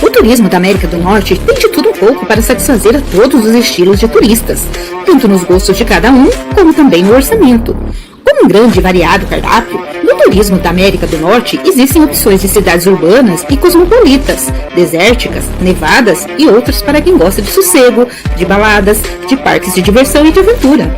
O turismo da América do Norte tem de tudo um pouco para satisfazer a todos os estilos de turistas, tanto nos gostos de cada um, como também no orçamento. Com um grande e variado cardápio, no turismo da América do Norte existem opções de cidades urbanas e cosmopolitas, desérticas, nevadas e outras para quem gosta de sossego, de baladas, de parques de diversão e de aventura.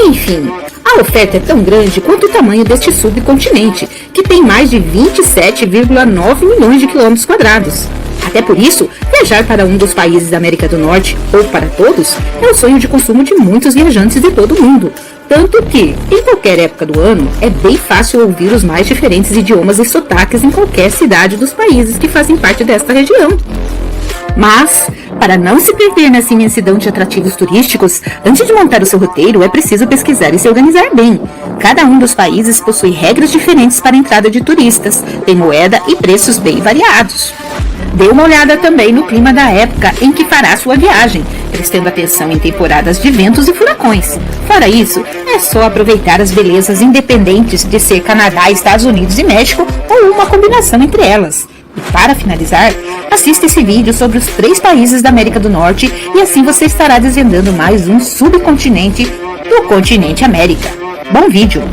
Enfim, a oferta é tão grande quanto o tamanho deste subcontinente, que tem mais de 27,9 milhões de quilômetros quadrados. Até por isso, viajar para um dos países da América do Norte, ou para todos, é o sonho de consumo de muitos viajantes de todo o mundo. Tanto que, em qualquer época do ano, é bem fácil ouvir os mais diferentes idiomas e sotaques em qualquer cidade dos países que fazem parte desta região. Mas, para não se perder nessa imensidão de atrativos turísticos, antes de montar o seu roteiro é preciso pesquisar e se organizar bem. Cada um dos países possui regras diferentes para a entrada de turistas, tem moeda e preços bem variados. Dê uma olhada também no clima da época em que fará sua viagem, prestando atenção em temporadas de ventos e furacões. Fora isso, é só aproveitar as belezas independentes de ser Canadá, Estados Unidos e México ou uma combinação entre elas. E para finalizar, assista esse vídeo sobre os 3 países da América do Norte e assim você estará desvendando mais um subcontinente do continente América. Bom vídeo!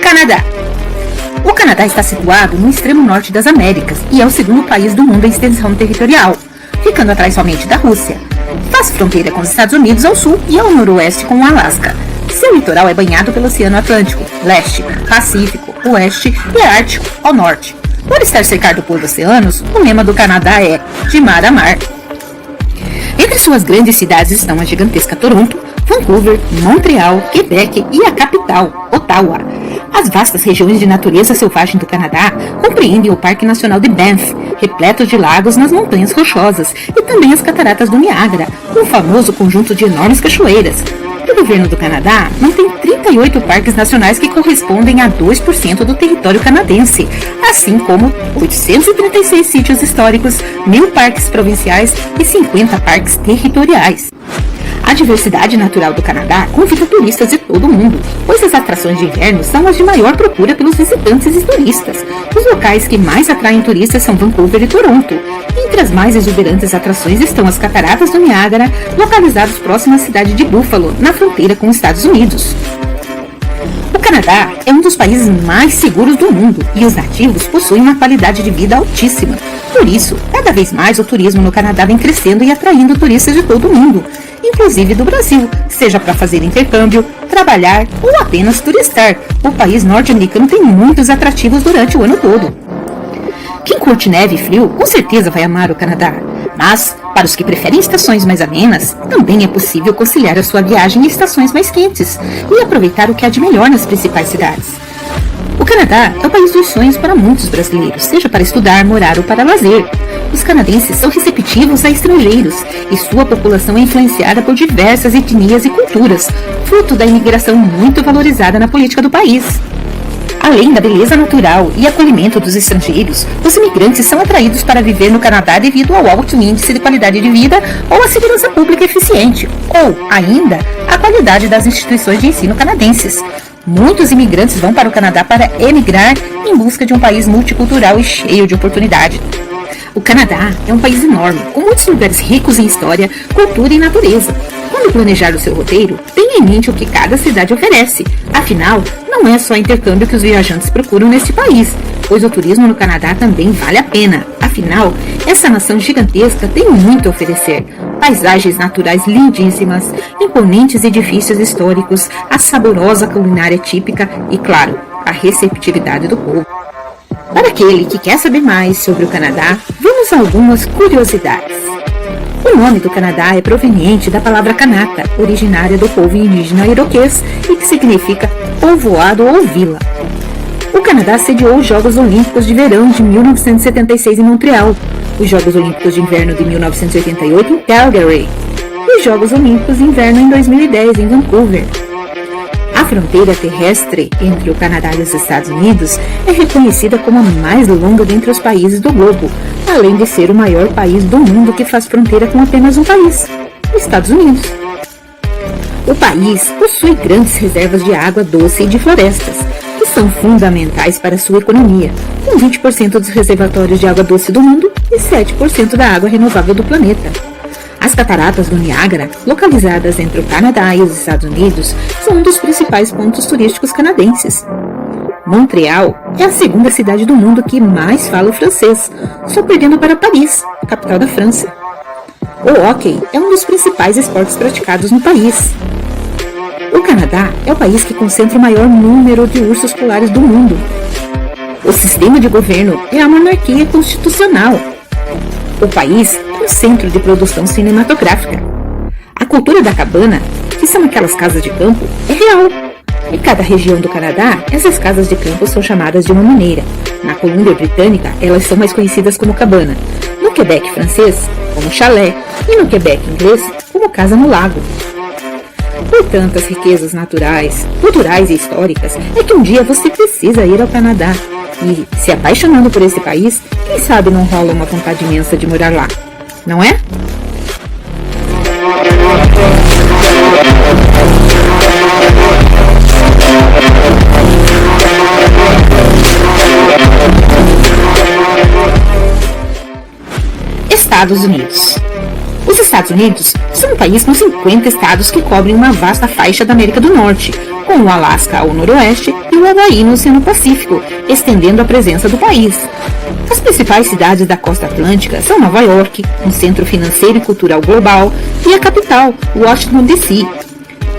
Canadá. O Canadá está situado no extremo norte das Américas e é o segundo país do mundo em extensão territorial, ficando atrás somente da Rússia. Faz fronteira com os Estados Unidos ao sul e ao noroeste com o Alasca. Seu litoral é banhado pelo Oceano Atlântico, leste, Pacífico, oeste e Ártico ao norte. Por estar cercado por oceanos, o lema do Canadá é de mar a mar. Entre suas grandes cidades estão a gigantesca Toronto, Vancouver, Montreal, Quebec e a capital, Ottawa. As vastas regiões de natureza selvagem do Canadá compreendem o Parque Nacional de Banff, repleto de lagos nas montanhas rochosas, e também as cataratas do Niágara, um famoso conjunto de enormes cachoeiras. O governo do Canadá mantém 38 parques nacionais que correspondem a 2% do território canadense, assim como 836 sítios históricos, 1.000 parques provinciais e 50 parques territoriais. A diversidade natural do Canadá convida turistas de todo o mundo, pois as atrações de inverno são as de maior procura pelos visitantes e turistas. Os locais que mais atraem turistas são Vancouver e Toronto. Entre as mais exuberantes atrações estão as Cataratas do Niágara, localizadas próximo à cidade de Buffalo, na fronteira com os Estados Unidos. O Canadá é um dos países mais seguros do mundo e os nativos possuem uma qualidade de vida altíssima. Por isso, cada vez mais o turismo no Canadá vem crescendo e atraindo turistas de todo o mundo, inclusive do Brasil, seja para fazer intercâmbio, trabalhar ou apenas turistar. O país norte-americano tem muitos atrativos durante o ano todo. Quem curte neve e frio, com certeza vai amar o Canadá. Mas, para os que preferem estações mais amenas, também é possível conciliar a sua viagem em estações mais quentes e aproveitar o que há de melhor nas principais cidades. O Canadá é o país dos sonhos para muitos brasileiros, seja para estudar, morar ou para lazer. Os canadenses são receptivos a estrangeiros e sua população é influenciada por diversas etnias e culturas, fruto da imigração muito valorizada na política do país. Além da beleza natural e acolhimento dos estrangeiros, os imigrantes são atraídos para viver no Canadá devido ao alto índice de qualidade de vida ou à segurança pública eficiente, ou, ainda, à qualidade das instituições de ensino canadenses. Muitos imigrantes vão para o Canadá para emigrar em busca de um país multicultural e cheio de oportunidades. O Canadá é um país enorme, com muitos lugares ricos em história, cultura e natureza. Quando planejar o seu roteiro, tenha em mente o que cada cidade oferece. Afinal, não é só intercâmbio que os viajantes procuram neste país, pois o turismo no Canadá também vale a pena. Afinal, essa nação gigantesca tem muito a oferecer. paisagens naturais lindíssimas, imponentes edifícios históricos, a saborosa culinária típica e, claro, a receptividade do povo. Para aquele que quer saber mais sobre o Canadá, vamos a algumas curiosidades. O nome do Canadá é proveniente da palavra Kanaka, originária do povo indígena iroquês e que significa povoado ou vila. O Canadá sediou os Jogos Olímpicos de Verão de 1976 em Montreal, os Jogos Olímpicos de Inverno de 1988 em Calgary e os Jogos Olímpicos de Inverno em 2010 em Vancouver. A fronteira terrestre entre o Canadá e os Estados Unidos é reconhecida como a mais longa dentre os países do globo, além de ser o maior país do mundo que faz fronteira com apenas um país, os Estados Unidos. O país possui grandes reservas de água doce e de florestas, que são fundamentais para a sua economia, com 20% dos reservatórios de água doce do mundo e 7% da água renovável do planeta. As cataratas do Niágara, localizadas entre o Canadá e os Estados Unidos, são um dos principais pontos turísticos canadenses. Montreal é a segunda cidade do mundo que mais fala o francês, só perdendo para Paris, a capital da França. O hóquei é um dos principais esportes praticados no país. O Canadá é o país que concentra o maior número de ursos polares do mundo. O sistema de governo é a monarquia constitucional. O país é um centro de produção cinematográfica. A cultura da cabana, que são aquelas casas de campo, é real. Em cada região do Canadá, essas casas de campo são chamadas de uma maneira. Na Colômbia Britânica, elas são mais conhecidas como cabana. No Quebec francês, como chalé. E no Quebec inglês, como casa no lago. Por tantas riquezas naturais, culturais e históricas, é que um dia você precisa ir ao Canadá. E, se apaixonando por esse país, quem sabe não rola uma vontade imensa de morar lá, não é? Estados Unidos. Os Estados Unidos são um país com 50 estados que cobrem uma vasta faixa da América do Norte, com o Alasca ao noroeste e o Havaí no Oceano Pacífico, estendendo a presença do país. As principais cidades da costa atlântica são Nova York, um centro financeiro e cultural global, e a capital, Washington, D.C.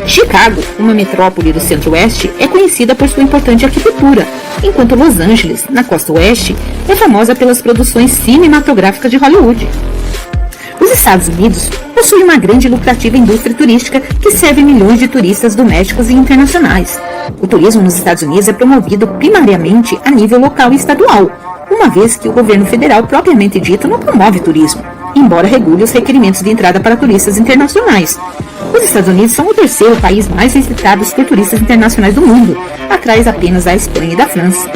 Chicago, uma metrópole do centro-oeste, é conhecida por sua importante arquitetura, enquanto Los Angeles, na costa oeste, é famosa pelas produções cinematográficas de Hollywood. Os Estados Unidos possuem uma grande e lucrativa indústria turística que serve milhões de turistas domésticos e internacionais. O turismo nos Estados Unidos é promovido primariamente a nível local e estadual, uma vez que o governo federal propriamente dito não promove turismo, embora regule os requerimentos de entrada para turistas internacionais. Os Estados Unidos são o terceiro país mais visitado por turistas internacionais do mundo, atrás apenas da Espanha e da França.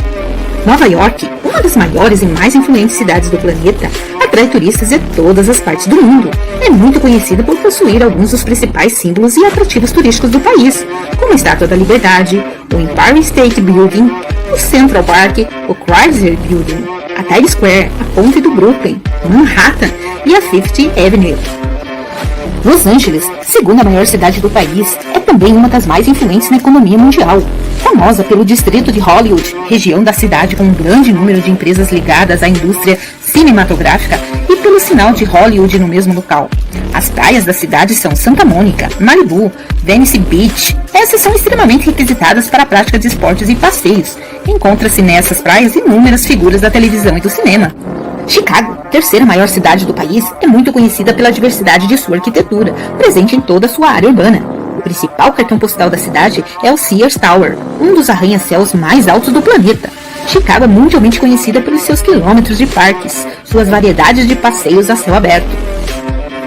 Nova York, uma das maiores e mais influentes cidades do planeta, atrai turistas de todas as partes do mundo. É muito conhecida por possuir alguns dos principais símbolos e atrativos turísticos do país, como a Estátua da Liberdade, o Empire State Building, o Central Park, o Chrysler Building, a Times Square, a Ponte do Brooklyn, Manhattan e a Fifth Avenue. Los Angeles, segunda maior cidade do país, é também uma das mais influentes na economia mundial. Famosa pelo distrito de Hollywood, região da cidade com um grande número de empresas ligadas à indústria cinematográfica, e pelo sinal de Hollywood no mesmo local. As praias da cidade são Santa Mônica, Malibu, Venice Beach. Essas são extremamente requisitadas para a prática de esportes e passeios. Encontra-se nessas praias inúmeras figuras da televisão e do cinema. Chicago, terceira maior cidade do país, é muito conhecida pela diversidade de sua arquitetura, presente em toda a sua área urbana. O principal cartão postal da cidade é o Sears Tower, um dos arranha-céus mais altos do planeta. Chicago é mundialmente conhecida pelos seus quilômetros de parques, suas variedades de passeios a céu aberto.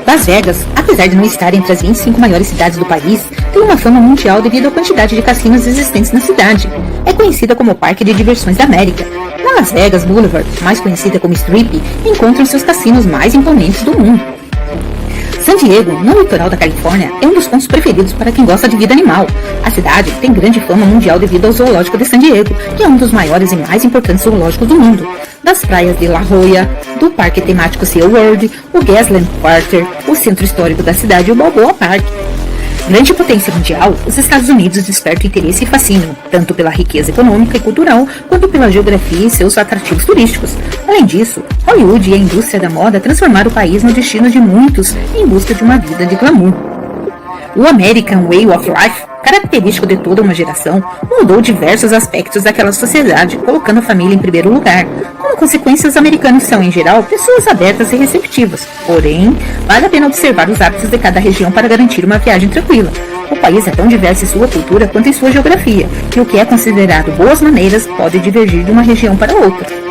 Las Vegas, apesar de não estar entre as 25 maiores cidades do país, tem uma fama mundial devido à quantidade de cassinos existentes na cidade. É conhecida como o Parque de Diversões da América. Na Las Vegas Boulevard, mais conhecida como Strip, encontram-se os cassinos mais imponentes do mundo. San Diego, no litoral da Califórnia, é um dos pontos preferidos para quem gosta de vida animal. A cidade tem grande fama mundial devido ao zoológico de San Diego, que é um dos maiores e mais importantes zoológicos do mundo. Das praias de La Jolla, do parque temático SeaWorld, o Gaslamp Quarter, o centro histórico da cidade e o Balboa Park. Grande potência mundial, os Estados Unidos despertam interesse e fascínio, tanto pela riqueza econômica e cultural, quanto pela geografia e seus atrativos turísticos. Além disso, Hollywood e a indústria da moda transformaram o país no destino de muitos em busca de uma vida de glamour. O American Way of Life, característico de toda uma geração, mudou diversos aspectos daquela sociedade, colocando a família em primeiro lugar. Como consequência, os americanos são, em geral, pessoas abertas e receptivas. Porém, vale a pena observar os hábitos de cada região para garantir uma viagem tranquila. O país é tão diverso em sua cultura quanto em sua geografia, que o que é considerado boas maneiras pode divergir de uma região para outra.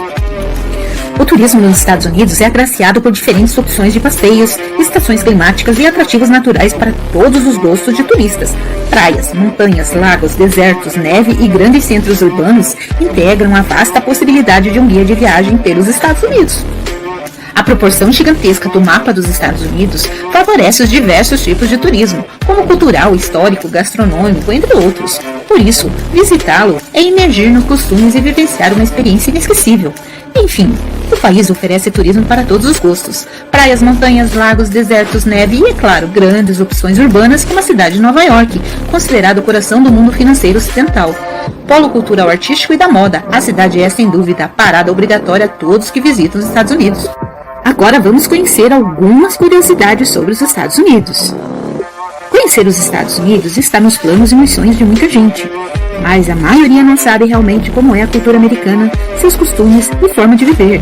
O turismo nos Estados Unidos é agraciado por diferentes opções de passeios, estações climáticas e atrativos naturais para todos os gostos de turistas. Praias, montanhas, lagos, desertos, neve e grandes centros urbanos integram a vasta possibilidade de um guia de viagem pelos Estados Unidos. A proporção gigantesca do mapa dos Estados Unidos favorece os diversos tipos de turismo, como cultural, histórico, gastronômico, entre outros. Por isso, visitá-lo é imergir nos costumes e vivenciar uma experiência inesquecível. Enfim, o país oferece turismo para todos os gostos. Praias, montanhas, lagos, desertos, neve e, é claro, grandes opções urbanas como a cidade de Nova York, considerada o coração do mundo financeiro ocidental. Polo cultural, artístico e da moda, a cidade é, sem dúvida, a parada obrigatória a todos que visitam os Estados Unidos. Agora vamos conhecer algumas curiosidades sobre os Estados Unidos. Conhecer os Estados Unidos está nos planos e missões de muita gente, mas a maioria não sabe realmente como é a cultura americana, seus costumes e forma de viver.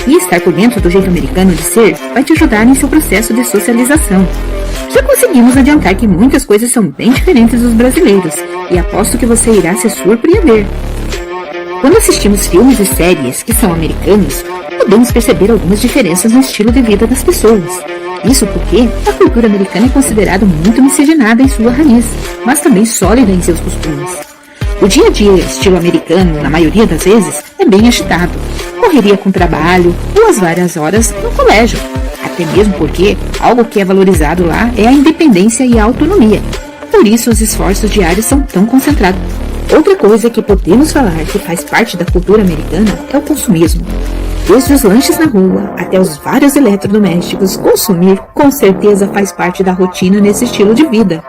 E estar por dentro do jeito americano de ser vai te ajudar em seu processo de socialização. Já conseguimos adiantar que muitas coisas são bem diferentes dos brasileiros, e aposto que você irá se surpreender. Quando assistimos filmes e séries que são americanos, podemos perceber algumas diferenças no estilo de vida das pessoas. Isso porque a cultura americana é considerada muito miscigenada em sua raiz, mas também sólida em seus costumes. O dia a dia estilo americano, na maioria das vezes, é bem agitado. Correria com trabalho ou as várias horas no colégio. Até mesmo porque algo que é valorizado lá é a independência e a autonomia. Por isso os esforços diários são tão concentrados. Outra coisa que podemos falar que faz parte da cultura americana é o consumismo. Desde os lanches na rua até os vários eletrodomésticos, consumir com certeza faz parte da rotina nesse estilo de vida.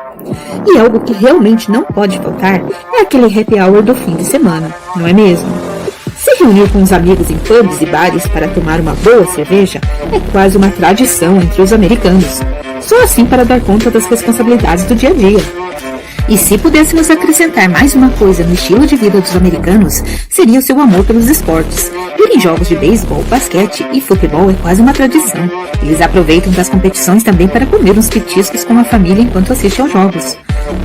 E algo que realmente não pode faltar é aquele happy hour do fim de semana, não é mesmo? Se reunir com os amigos em pubs e bares para tomar uma boa cerveja é quase uma tradição entre os americanos. Só assim para dar conta das responsabilidades do dia a dia. E se pudéssemos acrescentar mais uma coisa no estilo de vida dos americanos, seria o seu amor pelos esportes. Ir em jogos de beisebol, basquete e futebol é quase uma tradição. Eles aproveitam das competições também para comer uns petiscos com a família enquanto assistem aos jogos.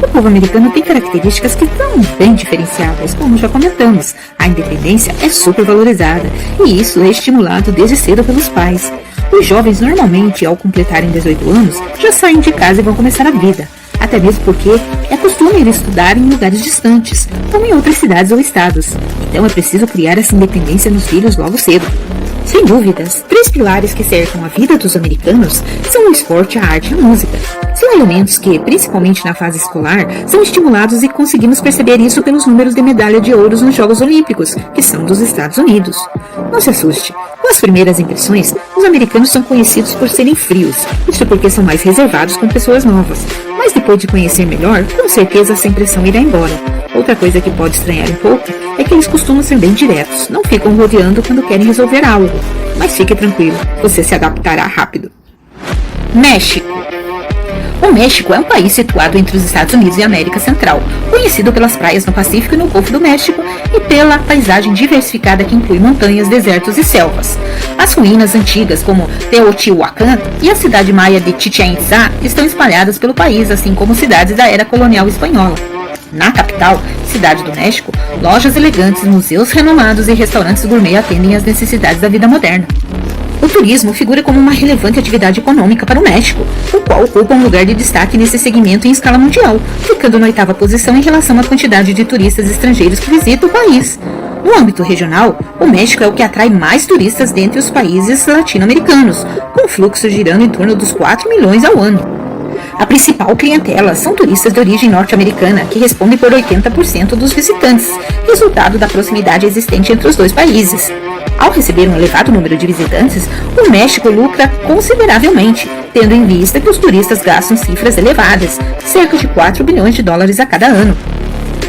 O povo americano tem características que são bem diferenciadas, como já comentamos. A independência é super valorizada e isso é estimulado desde cedo pelos pais. Os jovens normalmente, ao completarem 18 anos, já saem de casa e vão começar a vida. Até mesmo porque é costume ir estudar em lugares distantes, como em outras cidades ou estados. Então é preciso criar essa independência nos filhos logo cedo. Sem dúvidas, 3 pilares que cercam a vida dos americanos são o esporte, a arte e a música. São elementos que, principalmente na fase escolar, são estimulados e conseguimos perceber isso pelos números de medalha de ouro nos Jogos Olímpicos, que são dos Estados Unidos. Não se assuste. Com as primeiras impressões, os americanos são conhecidos por serem frios, isso porque são mais reservados com pessoas novas. Mas depois de conhecer melhor, com certeza essa impressão irá embora. Outra coisa que pode estranhar um pouco é que eles costumam ser bem diretos, não ficam rodeando quando querem resolver algo. Mas fique tranquilo, você se adaptará rápido. México. O México é um país situado entre os Estados Unidos e a América Central, conhecido pelas praias no Pacífico e no Golfo do México e pela paisagem diversificada que inclui montanhas, desertos e selvas. As ruínas antigas como Teotihuacan e a cidade maia de Chichén Itzá estão espalhadas pelo país, assim como cidades da era colonial espanhola. Na capital, Cidade do México, lojas elegantes, museus renomados e restaurantes gourmet atendem às necessidades da vida moderna. O turismo figura como uma relevante atividade econômica para o México, o qual ocupa um lugar de destaque nesse segmento em escala mundial, ficando na 8ª posição em relação à quantidade de turistas estrangeiros que visitam o país. No âmbito regional, o México é o que atrai mais turistas dentre os países latino-americanos, com fluxo girando em torno dos 4 milhões ao ano. A principal clientela são turistas de origem norte-americana, que respondem por 80% dos visitantes, resultado da proximidade existente entre os dois países. Ao receber um elevado número de visitantes, o México lucra consideravelmente, tendo em vista que os turistas gastam cifras elevadas, cerca de 4 bilhões de dólares a cada ano.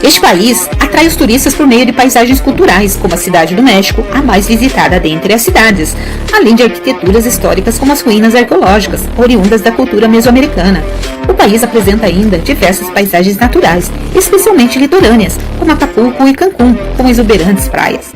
Este país atrai os turistas por meio de paisagens culturais, como a Cidade do México, a mais visitada dentre as cidades, além de arquiteturas históricas como as ruínas arqueológicas, oriundas da cultura mesoamericana. O país apresenta ainda diversas paisagens naturais, especialmente litorâneas, como Acapulco e Cancún, com exuberantes praias.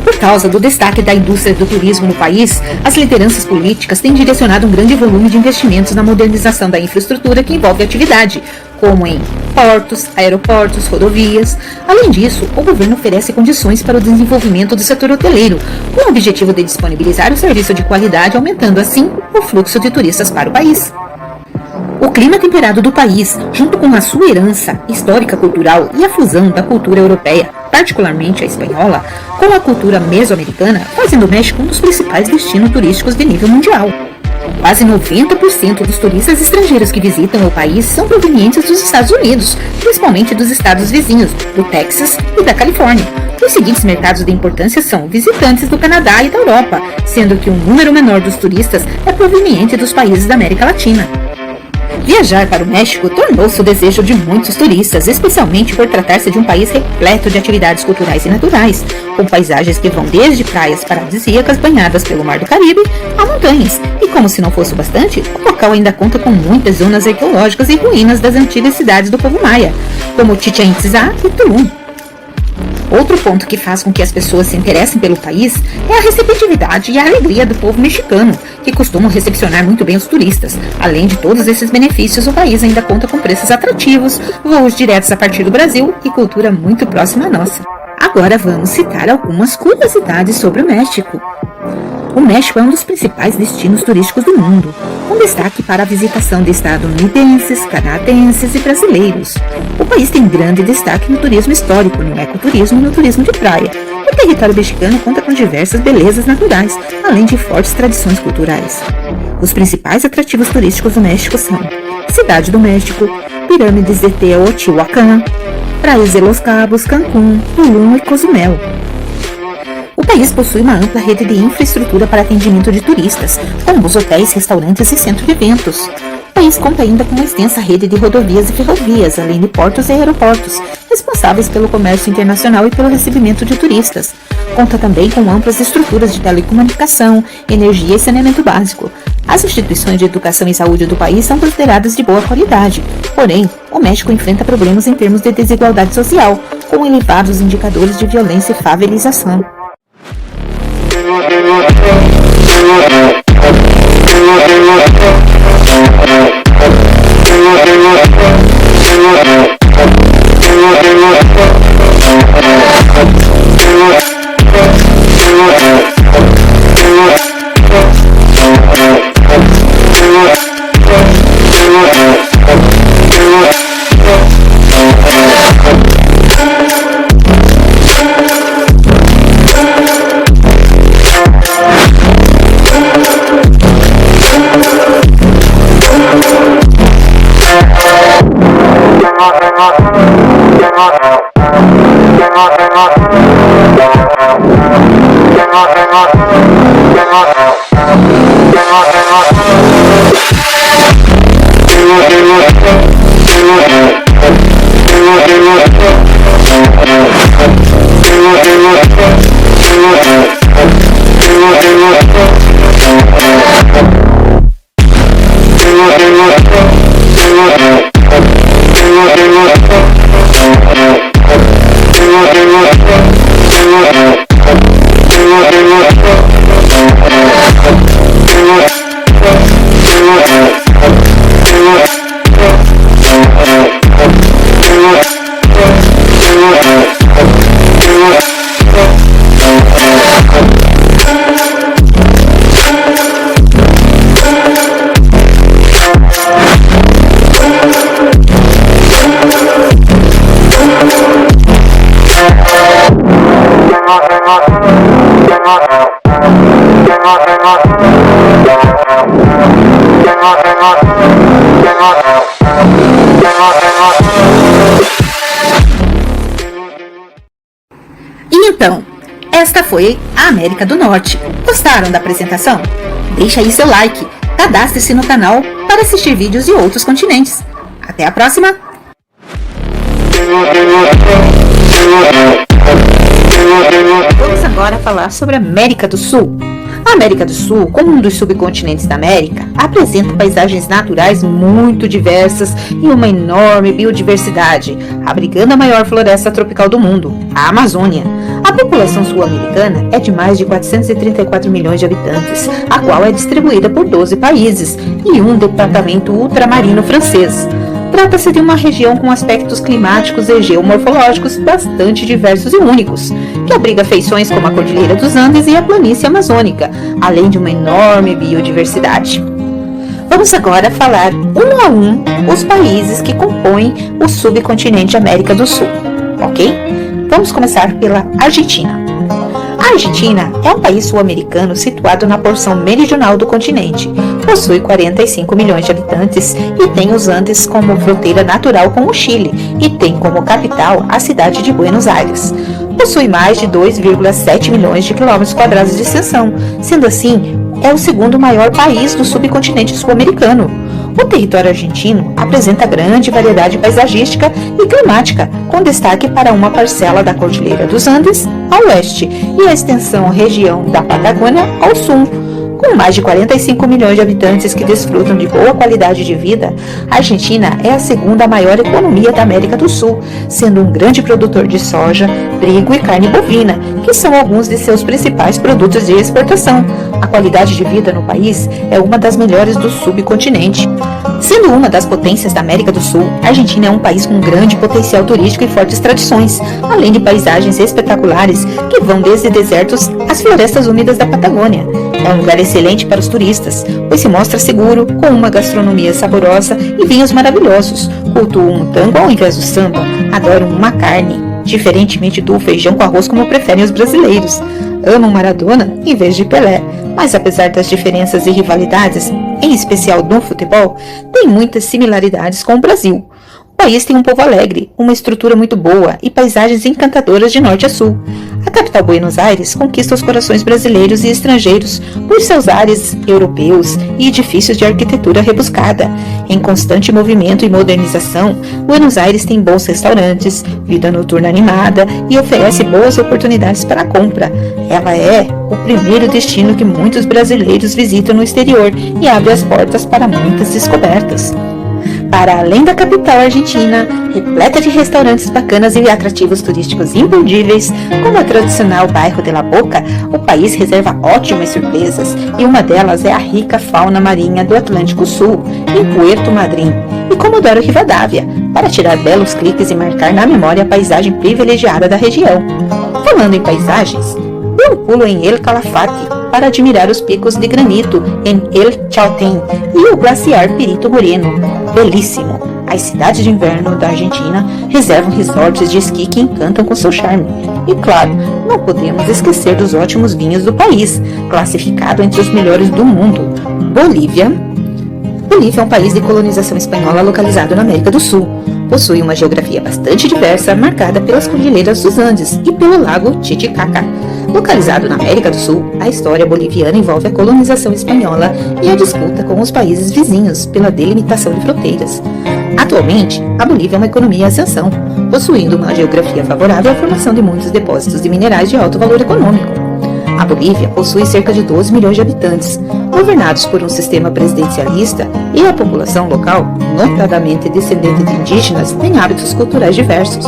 Por causa do destaque da indústria do turismo no país, as lideranças políticas têm direcionado um grande volume de investimentos na modernização da infraestrutura que envolve a atividade, como em portos, aeroportos, rodovias. Além disso, o governo oferece condições para o desenvolvimento do setor hoteleiro, com o objetivo de disponibilizar o serviço de qualidade, aumentando assim o fluxo de turistas para o país. O clima temperado do país, junto com a sua herança histórica cultural e a fusão da cultura europeia, particularmente a espanhola, com a cultura mesoamericana, fazem do México um dos principais destinos turísticos de nível mundial. Quase 90% dos turistas estrangeiros que visitam o país são provenientes dos Estados Unidos, principalmente dos estados vizinhos, do Texas e da Califórnia. Os seguintes mercados de importância são visitantes do Canadá e da Europa, sendo que um número menor dos turistas é proveniente dos países da América Latina. Viajar para o México tornou-se o desejo de muitos turistas, especialmente por tratar-se de um país repleto de atividades culturais e naturais, com paisagens que vão desde praias paradisíacas banhadas pelo Mar do Caribe a montanhas. E como se não fosse o bastante, o local ainda conta com muitas zonas arqueológicas e ruínas das antigas cidades do povo maia, como Chichén Itzá e Tulum. Outro ponto que faz com que as pessoas se interessem pelo país é a receptividade e a alegria do povo mexicano, que costumam recepcionar muito bem os turistas. Além de todos esses benefícios, o país ainda conta com preços atrativos, voos diretos a partir do Brasil e cultura muito próxima à nossa. Agora vamos citar algumas curiosidades sobre o México. O México é um dos principais destinos turísticos do mundo, com destaque para a visitação de estadunidenses, canadenses e brasileiros. O país tem grande destaque no turismo histórico, no ecoturismo e no turismo de praia. O território mexicano conta com diversas belezas naturais, além de fortes tradições culturais. Os principais atrativos turísticos do México são Cidade do México, Pirâmides de Teotihuacan, praias de Los Cabos, Cancún, Tulum e Cozumel. O país possui uma ampla rede de infraestrutura para atendimento de turistas, como os hotéis, restaurantes e centros de eventos. O país conta ainda com uma extensa rede de rodovias e ferrovias, além de portos e aeroportos, responsáveis pelo comércio internacional e pelo recebimento de turistas. Conta também com amplas estruturas de telecomunicação, energia e saneamento básico. As instituições de educação e saúde do país são consideradas de boa qualidade, porém, o México enfrenta problemas em termos de desigualdade social, com elevados indicadores de violência e favelização. Esta foi a América do Norte. Gostaram da apresentação? Deixa aí seu like, cadastre-se no canal para assistir vídeos de outros continentes. Até a próxima! Vamos agora falar sobre a América do Sul. A América do Sul, como um dos subcontinentes da América, apresenta paisagens naturais muito diversas e uma enorme biodiversidade, abrigando a maior floresta tropical do mundo, a Amazônia. A população sul-americana é de mais de 434 milhões de habitantes, a qual é distribuída por 12 países e um departamento ultramarino francês. Trata-se de uma região com aspectos climáticos e geomorfológicos bastante diversos e únicos, que abriga feições como a Cordilheira dos Andes e a Planície Amazônica, além de uma enorme biodiversidade. Vamos agora falar um a um os países que compõem o subcontinente América do Sul, ok? Vamos começar pela Argentina. A Argentina é um país sul-americano situado na porção meridional do continente. Possui 45 milhões de habitantes e tem os Andes como fronteira natural com o Chile e tem como capital a cidade de Buenos Aires. Possui mais de 2,7 milhões de quilômetros quadrados de extensão, sendo assim, é o segundo maior país do subcontinente sul-americano. O território argentino apresenta grande variedade paisagística e climática, com destaque para uma parcela da Cordilheira dos Andes ao oeste e a extensão região da Patagônia ao sul. Com mais de 45 milhões de habitantes que desfrutam de boa qualidade de vida, a Argentina é a segunda maior economia da América do Sul, sendo um grande produtor de soja, trigo e carne bovina, que são alguns de seus principais produtos de exportação. A qualidade de vida no país é uma das melhores do subcontinente. Sendo uma das potências da América do Sul, a Argentina é um país com grande potencial turístico e fortes tradições, além de paisagens espetaculares que vão desde desertos às florestas úmidas da Patagônia. É um lugar excelente para os turistas, pois se mostra seguro, com uma gastronomia saborosa e vinhos maravilhosos. Cultuam um tango ao invés do samba, adoram uma carne, diferentemente do feijão com arroz como preferem os brasileiros. Amam Maradona em vez de Pelé, mas apesar das diferenças e rivalidades, em especial no futebol, tem muitas similaridades com o Brasil. O país tem um povo alegre, uma estrutura muito boa e paisagens encantadoras de norte a sul. A capital Buenos Aires conquista os corações brasileiros e estrangeiros por seus ares europeus e edifícios de arquitetura rebuscada. Em constante movimento e modernização, Buenos Aires tem bons restaurantes, vida noturna animada e oferece boas oportunidades para a compra. Ela é o primeiro destino que muitos brasileiros visitam no exterior e abre as portas para muitas descobertas. Para além da capital argentina, repleta de restaurantes bacanas e atrativos turísticos imperdíveis, como o tradicional bairro de La Boca, o país reserva ótimas surpresas, e uma delas é a rica fauna marinha do Atlântico Sul, em Puerto Madryn, e Comodoro Rivadavia, para tirar belos cliques e marcar na memória a paisagem privilegiada da região. Falando em paisagens, dê um pulo em El Calafate, para admirar os picos de granito em El Chaltén e o glaciar Perito Moreno, belíssimo. As cidades de inverno da Argentina reservam resorts de esqui que encantam com seu charme. E claro, não podemos esquecer dos ótimos vinhos do país, classificado entre os melhores do mundo. Bolívia é um país de colonização espanhola localizado na América do Sul. Possui uma geografia bastante diversa, marcada pelas Cordilheiras dos Andes e pelo lago Titicaca. Localizado na América do Sul, a história boliviana envolve a colonização espanhola e a disputa com os países vizinhos pela delimitação de fronteiras. Atualmente, a Bolívia é uma economia em ascensão, possuindo uma geografia favorável à formação de muitos depósitos de minerais de alto valor econômico. A Bolívia possui cerca de 12 milhões de habitantes, governados por um sistema presidencialista, e a população local, notadamente descendente de indígenas, tem hábitos culturais diversos.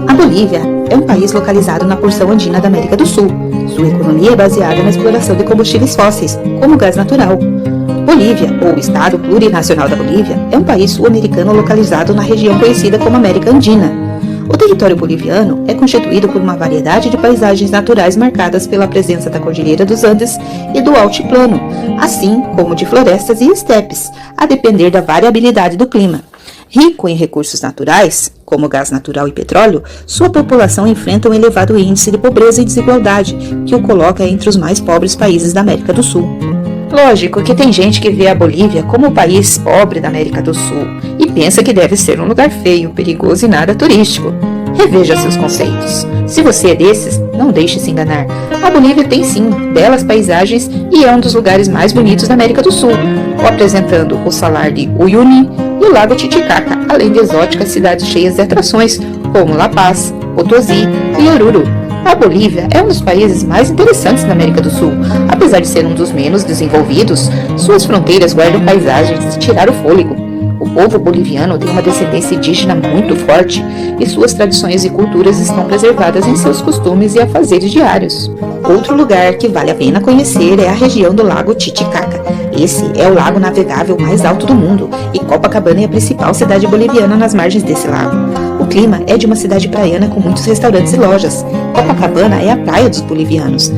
A Bolívia é um país localizado na porção andina da América do Sul. Sua economia é baseada na exploração de combustíveis fósseis, como gás natural. Bolívia, ou Estado Plurinacional da Bolívia, é um país sul-americano localizado na região conhecida como América Andina. O território boliviano é constituído por uma variedade de paisagens naturais marcadas pela presença da Cordilheira dos Andes e do altiplano, assim como de florestas e estepes, a depender da variabilidade do clima. Rico em recursos naturais, como gás natural e petróleo, sua população enfrenta um elevado índice de pobreza e desigualdade, que o coloca entre os mais pobres países da América do Sul. Lógico que tem gente que vê a Bolívia como o país pobre da América do Sul e pensa que deve ser um lugar feio, perigoso e nada turístico. Reveja seus conceitos. Se você é desses, não deixe se enganar. A Bolívia tem sim belas paisagens e é um dos lugares mais bonitos da América do Sul, apresentando o Salar de Uyuni e o Lago Titicaca, além de exóticas cidades cheias de atrações como La Paz, Potosí e Oruro. A Bolívia é um dos países mais interessantes da América do Sul. Apesar de ser um dos menos desenvolvidos, suas fronteiras guardam paisagens de tirar o fôlego. O povo boliviano tem uma descendência indígena muito forte e suas tradições e culturas estão preservadas em seus costumes e afazeres diários. Outro lugar que vale a pena conhecer é a região do Lago Titicaca. Esse é o lago navegável mais alto do mundo e Copacabana é a principal cidade boliviana nas margens desse lago. O clima é de uma cidade praiana com muitos restaurantes e lojas. Copacabana é a praia dos bolivianos.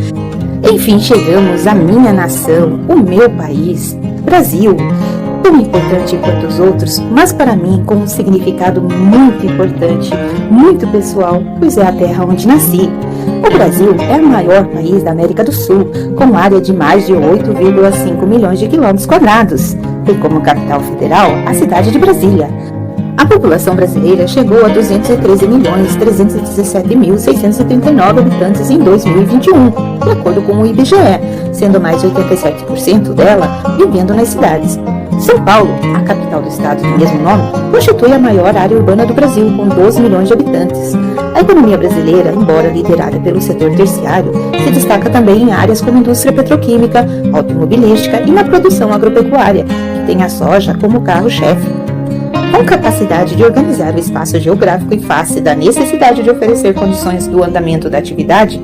Enfim, chegamos à minha nação, o meu país, Brasil. Tão importante quanto os outros, mas para mim com um significado muito importante, muito pessoal, pois é a terra onde nasci. O Brasil é o maior país da América do Sul, com área de mais de 8,5 milhões de quilômetros quadrados. Tem como capital federal a cidade de Brasília. A população brasileira chegou a 213.317.639 habitantes em 2021, de acordo com o IBGE, sendo mais de 87% dela vivendo nas cidades. São Paulo, a capital do estado do mesmo nome, constitui a maior área urbana do Brasil, com 12 milhões de habitantes. A economia brasileira, embora liderada pelo setor terciário, se destaca também em áreas como indústria petroquímica, automobilística e na produção agropecuária, que tem a soja como carro-chefe. Com capacidade de organizar o espaço geográfico em face da necessidade de oferecer condições do andamento da atividade,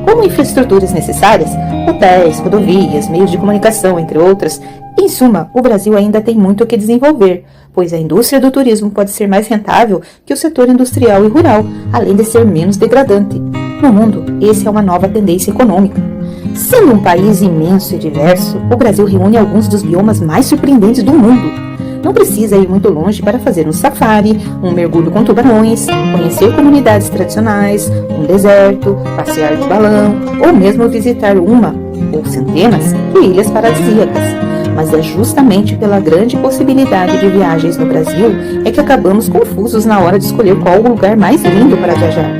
como infraestruturas necessárias, hotéis, rodovias, meios de comunicação, entre outras. Em suma, o Brasil ainda tem muito o que desenvolver, pois a indústria do turismo pode ser mais rentável que o setor industrial e rural, além de ser menos degradante. No mundo, essa é uma nova tendência econômica. Sendo um país imenso e diverso, o Brasil reúne alguns dos biomas mais surpreendentes do mundo. Não precisa ir muito longe para fazer um safari, um mergulho com tubarões, conhecer comunidades tradicionais, um deserto, passear de balão ou mesmo visitar uma ou centenas de ilhas paradisíacas. Mas é justamente pela grande possibilidade de viagens no Brasil é que acabamos confusos na hora de escolher qual o lugar mais lindo para viajar.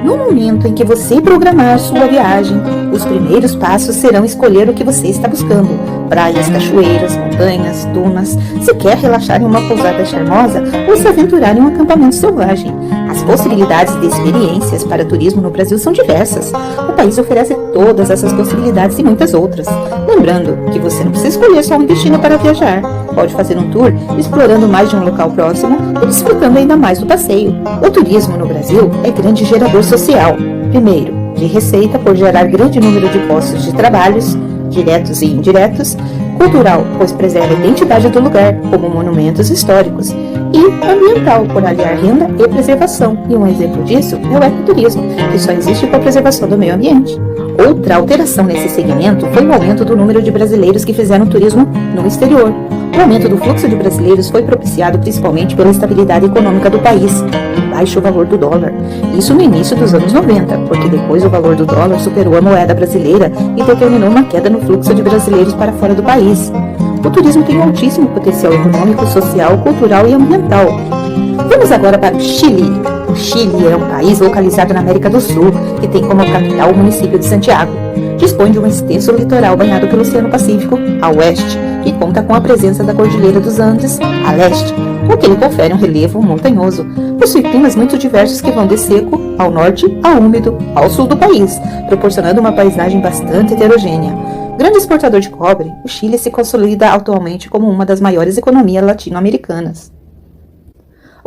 No momento em que você programar sua viagem, os primeiros passos serão escolher o que você está buscando: praias, cachoeiras, montanhas, dunas, se quer relaxar em uma pousada charmosa ou se aventurar em um acampamento selvagem. As possibilidades de experiências para turismo no Brasil são diversas. O país oferece todas essas possibilidades e muitas outras. Lembrando que você não precisa escolher só um destino para viajar. Pode fazer um tour explorando mais de um local próximo e desfrutando ainda mais do passeio. O turismo no Brasil é grande gerador social. Primeiro, de receita por gerar grande número de postos de trabalhos, diretos e indiretos. Cultural, pois preserva a identidade do lugar, como monumentos históricos. E ambiental, por aliar renda e preservação. E um exemplo disso é o ecoturismo, que só existe com a preservação do meio ambiente. Outra alteração nesse segmento foi o aumento do número de brasileiros que fizeram turismo no exterior. O aumento do fluxo de brasileiros foi propiciado principalmente pela estabilidade econômica do país e baixo valor do dólar. Isso no início dos anos 90, porque depois o valor do dólar superou a moeda brasileira e determinou uma queda no fluxo de brasileiros para fora do país. O turismo tem um altíssimo potencial econômico, social, cultural e ambiental. Vamos agora para o Chile. O Chile é um país localizado na América do Sul, que tem como capital o município de Santiago. Dispõe de um extenso litoral banhado pelo Oceano Pacífico, a oeste, e conta com a presença da Cordilheira dos Andes, a leste, o que lhe confere um relevo montanhoso. Possui climas muito diversos que vão de seco, ao norte, a úmido, ao sul do país, proporcionando uma paisagem bastante heterogênea. Grande exportador de cobre, o Chile se consolida atualmente como uma das maiores economias latino-americanas.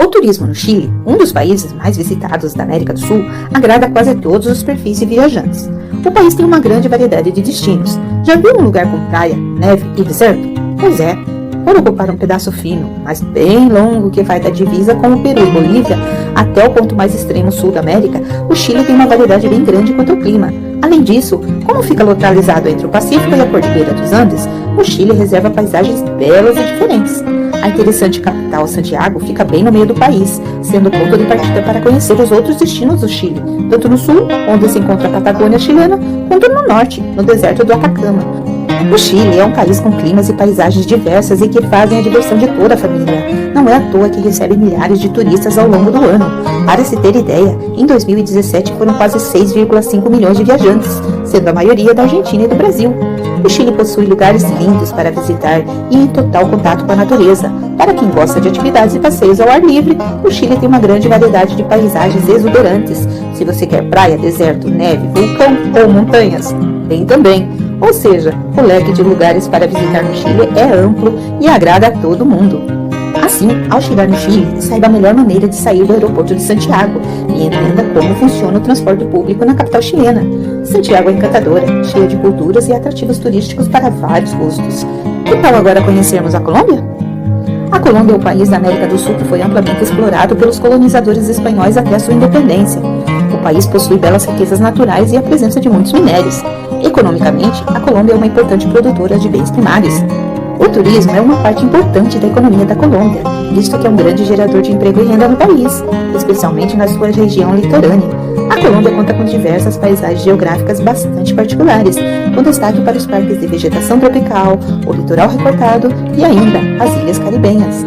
O turismo no Chile, um dos países mais visitados da América do Sul, agrada quase todos os perfis de viajantes. O país tem uma grande variedade de destinos. Já viu um lugar com praia, neve e deserto? Pois é, por ocupar um pedaço fino, mas bem longo, que vai da divisa com o Peru e Bolívia até o ponto mais extremo sul da América, o Chile tem uma variedade bem grande quanto ao clima. Além disso, como fica localizado entre o Pacífico e a Cordilheira dos Andes, o Chile reserva paisagens belas e diferentes. A interessante capital, Santiago, fica bem no meio do país, sendo ponto de partida para conhecer os outros destinos do Chile, tanto no sul, onde se encontra a Patagônia chilena, quanto no norte, no deserto do Atacama. O Chile é um país com climas e paisagens diversas e que fazem a diversão de toda a família. Não é à toa que recebe milhares de turistas ao longo do ano. Para se ter ideia, em 2017 foram quase 6,5 milhões de viajantes, sendo a maioria da Argentina e do Brasil. O Chile possui lugares lindos para visitar e em total contato com a natureza. Para quem gosta de atividades e passeios ao ar livre, o Chile tem uma grande variedade de paisagens exuberantes. Se você quer praia, deserto, neve, vulcão ou montanhas, tem também. Ou seja, o leque de lugares para visitar no Chile é amplo e agrada a todo mundo. Assim, ao chegar no Chile, saiba a melhor maneira de sair do aeroporto de Santiago e entenda como funciona o transporte público na capital chilena. Santiago é encantadora, cheia de culturas e atrativos turísticos para vários gostos. Que tal agora conhecermos a Colômbia? A Colômbia é o país da América do Sul que foi amplamente explorado pelos colonizadores espanhóis até a sua independência. O país possui belas riquezas naturais e a presença de muitos minérios. Economicamente, a Colômbia é uma importante produtora de bens primários. O turismo é uma parte importante da economia da Colômbia, visto que é um grande gerador de emprego e renda no país, especialmente na sua região litorânea. A Colômbia conta com diversas paisagens geográficas bastante particulares, com destaque para os parques de vegetação tropical, o litoral recortado e ainda as ilhas caribenhas.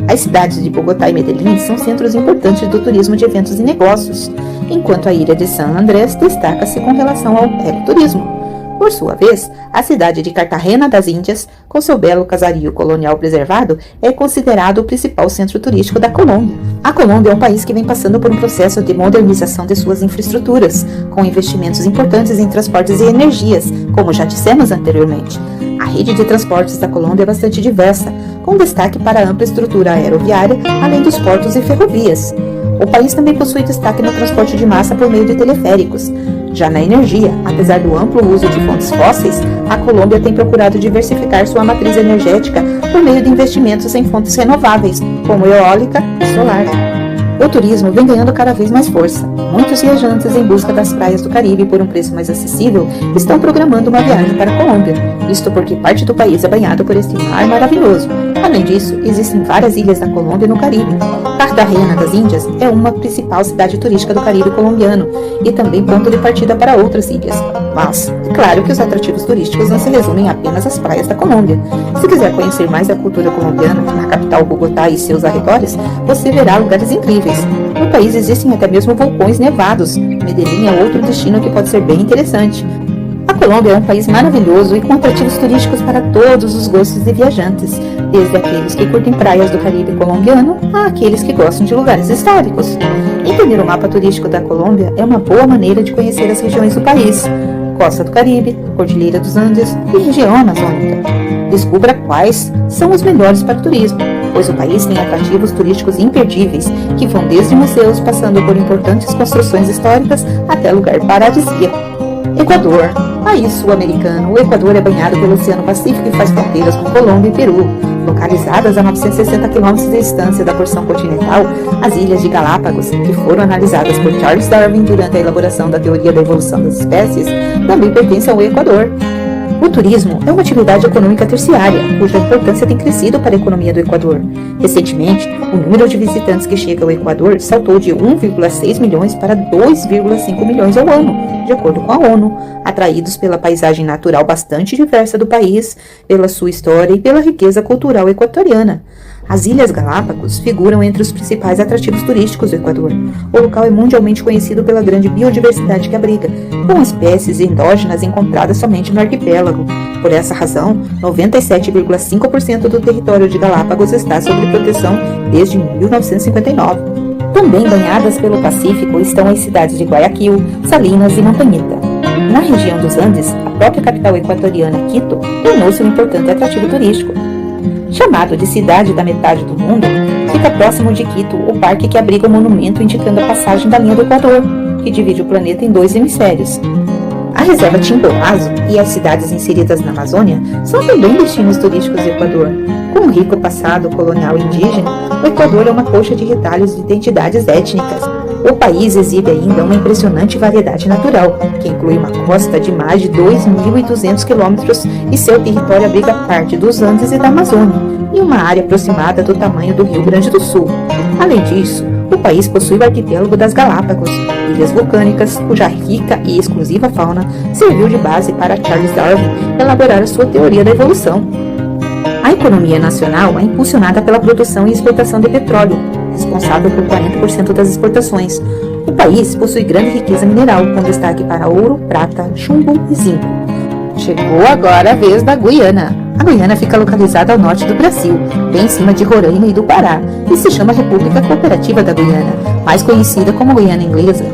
As cidades de Bogotá e Medellín são centros importantes do turismo de eventos e negócios, enquanto a ilha de San Andrés destaca-se com relação ao ecoturismo. Por sua vez, a cidade de Cartagena das Índias, com seu belo casario colonial preservado, é considerado o principal centro turístico da Colômbia. A Colômbia é um país que vem passando por um processo de modernização de suas infraestruturas, com investimentos importantes em transportes e energias, como já dissemos anteriormente. A rede de transportes da Colômbia é bastante diversa, com destaque para a ampla estrutura aeroviária, além dos portos e ferrovias. O país também possui destaque no transporte de massa por meio de teleféricos. Já na energia, apesar do amplo uso de fontes fósseis, a Colômbia tem procurado diversificar sua matriz energética por meio de investimentos em fontes renováveis, como eólica e solar. O turismo vem ganhando cada vez mais força. Muitos viajantes em busca das praias do Caribe por um preço mais acessível estão programando uma viagem para a Colômbia, isto porque parte do país é banhado por este mar maravilhoso. Além disso, existem várias ilhas da Colômbia no Caribe. Cartagena das Índias é uma principal cidade turística do Caribe colombiano e também ponto de partida para outras ilhas. Mas, é claro que os atrativos turísticos não se resumem apenas às praias da Colômbia. Se quiser conhecer mais da cultura colombiana, na capital Bogotá e seus arredores, você verá lugares incríveis. No país existem até mesmo vulcões nevados. Medellín é outro destino que pode ser bem interessante. A Colômbia é um país maravilhoso e com atrativos turísticos para todos os gostos de viajantes, desde aqueles que curtem praias do Caribe colombiano a aqueles que gostam de lugares históricos. Entender o mapa turístico da Colômbia é uma boa maneira de conhecer as regiões do país: Costa do Caribe, Cordilheira dos Andes e região amazônica. Descubra quais são os melhores para o turismo, pois o país tem atrativos turísticos imperdíveis, que vão desde museus, passando por importantes construções históricas, até lugar paradisíaco. Equador. País sul-americano, o Equador é banhado pelo Oceano Pacífico e faz fronteiras com Colômbia e Peru. Localizadas a 960 km de distância da porção continental, as Ilhas de Galápagos, que foram analisadas por Charles Darwin durante a elaboração da teoria da evolução das espécies, também pertencem ao Equador. O turismo é uma atividade econômica terciária, cuja importância tem crescido para a economia do Equador. Recentemente, o número de visitantes que chega ao Equador saltou de 1,6 milhões para 2,5 milhões ao ano, de acordo com a ONU, atraídos pela paisagem natural bastante diversa do país, pela sua história e pela riqueza cultural equatoriana. As Ilhas Galápagos figuram entre os principais atrativos turísticos do Equador. O local é mundialmente conhecido pela grande biodiversidade que abriga, com espécies endógenas encontradas somente no arquipélago. Por essa razão, 97,5% do território de Galápagos está sob proteção desde 1959. Também banhadas pelo Pacífico estão as cidades de Guayaquil, Salinas e Montañita. Na região dos Andes, a própria capital equatoriana, Quito, tornou-se um importante atrativo turístico. Chamado de Cidade da Metade do Mundo, fica próximo de Quito o parque que abriga o monumento indicando a passagem da linha do Equador, que divide o planeta em dois hemisférios. A reserva Chimborazo e as cidades inseridas na Amazônia são também destinos turísticos do Equador. Com um rico passado colonial indígena, o Equador é uma coxa de retalhos de identidades étnicas. O país exibe ainda uma impressionante variedade natural, que inclui uma costa de mais de 2.200 quilômetros e seu território abriga parte dos Andes e da Amazônia, em uma área aproximada do tamanho do Rio Grande do Sul. Além disso, o país possui o arquipélago das Galápagos, ilhas vulcânicas, cuja rica e exclusiva fauna serviu de base para Charles Darwin elaborar a sua teoria da evolução. A economia nacional é impulsionada pela produção e exportação de petróleo, responsável por 40% das exportações. O país possui grande riqueza mineral, com destaque para ouro, prata, chumbo e zinco. Chegou agora a vez da Guiana. A Guiana fica localizada ao norte do Brasil, bem em cima de Roraima e do Pará, e se chama República Cooperativa da Guiana, mais conhecida como Guiana Inglesa.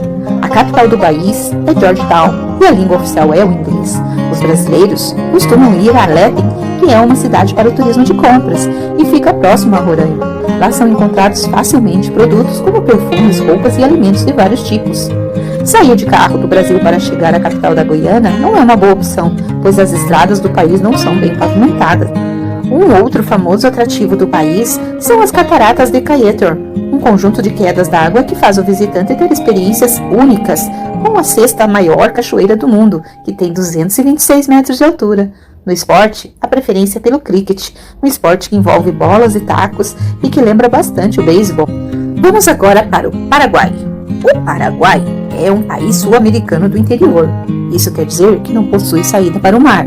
A capital do país é Georgetown e a língua oficial é o inglês. Os brasileiros costumam ir a Leiden, que é uma cidade para o turismo de compras, e fica próximo a Roraima. Lá são encontrados facilmente produtos como perfumes, roupas e alimentos de vários tipos. Sair de carro do Brasil para chegar à capital da Guiana não é uma boa opção, pois as estradas do país não são bem pavimentadas. Um outro famoso atrativo do país são as Cataratas de Cayetor, um conjunto de quedas d'água que faz o visitante ter experiências únicas com a sexta maior cachoeira do mundo, que tem 226 metros de altura. No esporte, a preferência é pelo cricket, um esporte que envolve bolas e tacos e que lembra bastante o beisebol. Vamos agora para o Paraguai. O Paraguai é um país sul-americano do interior. Isso quer dizer que não possui saída para o mar.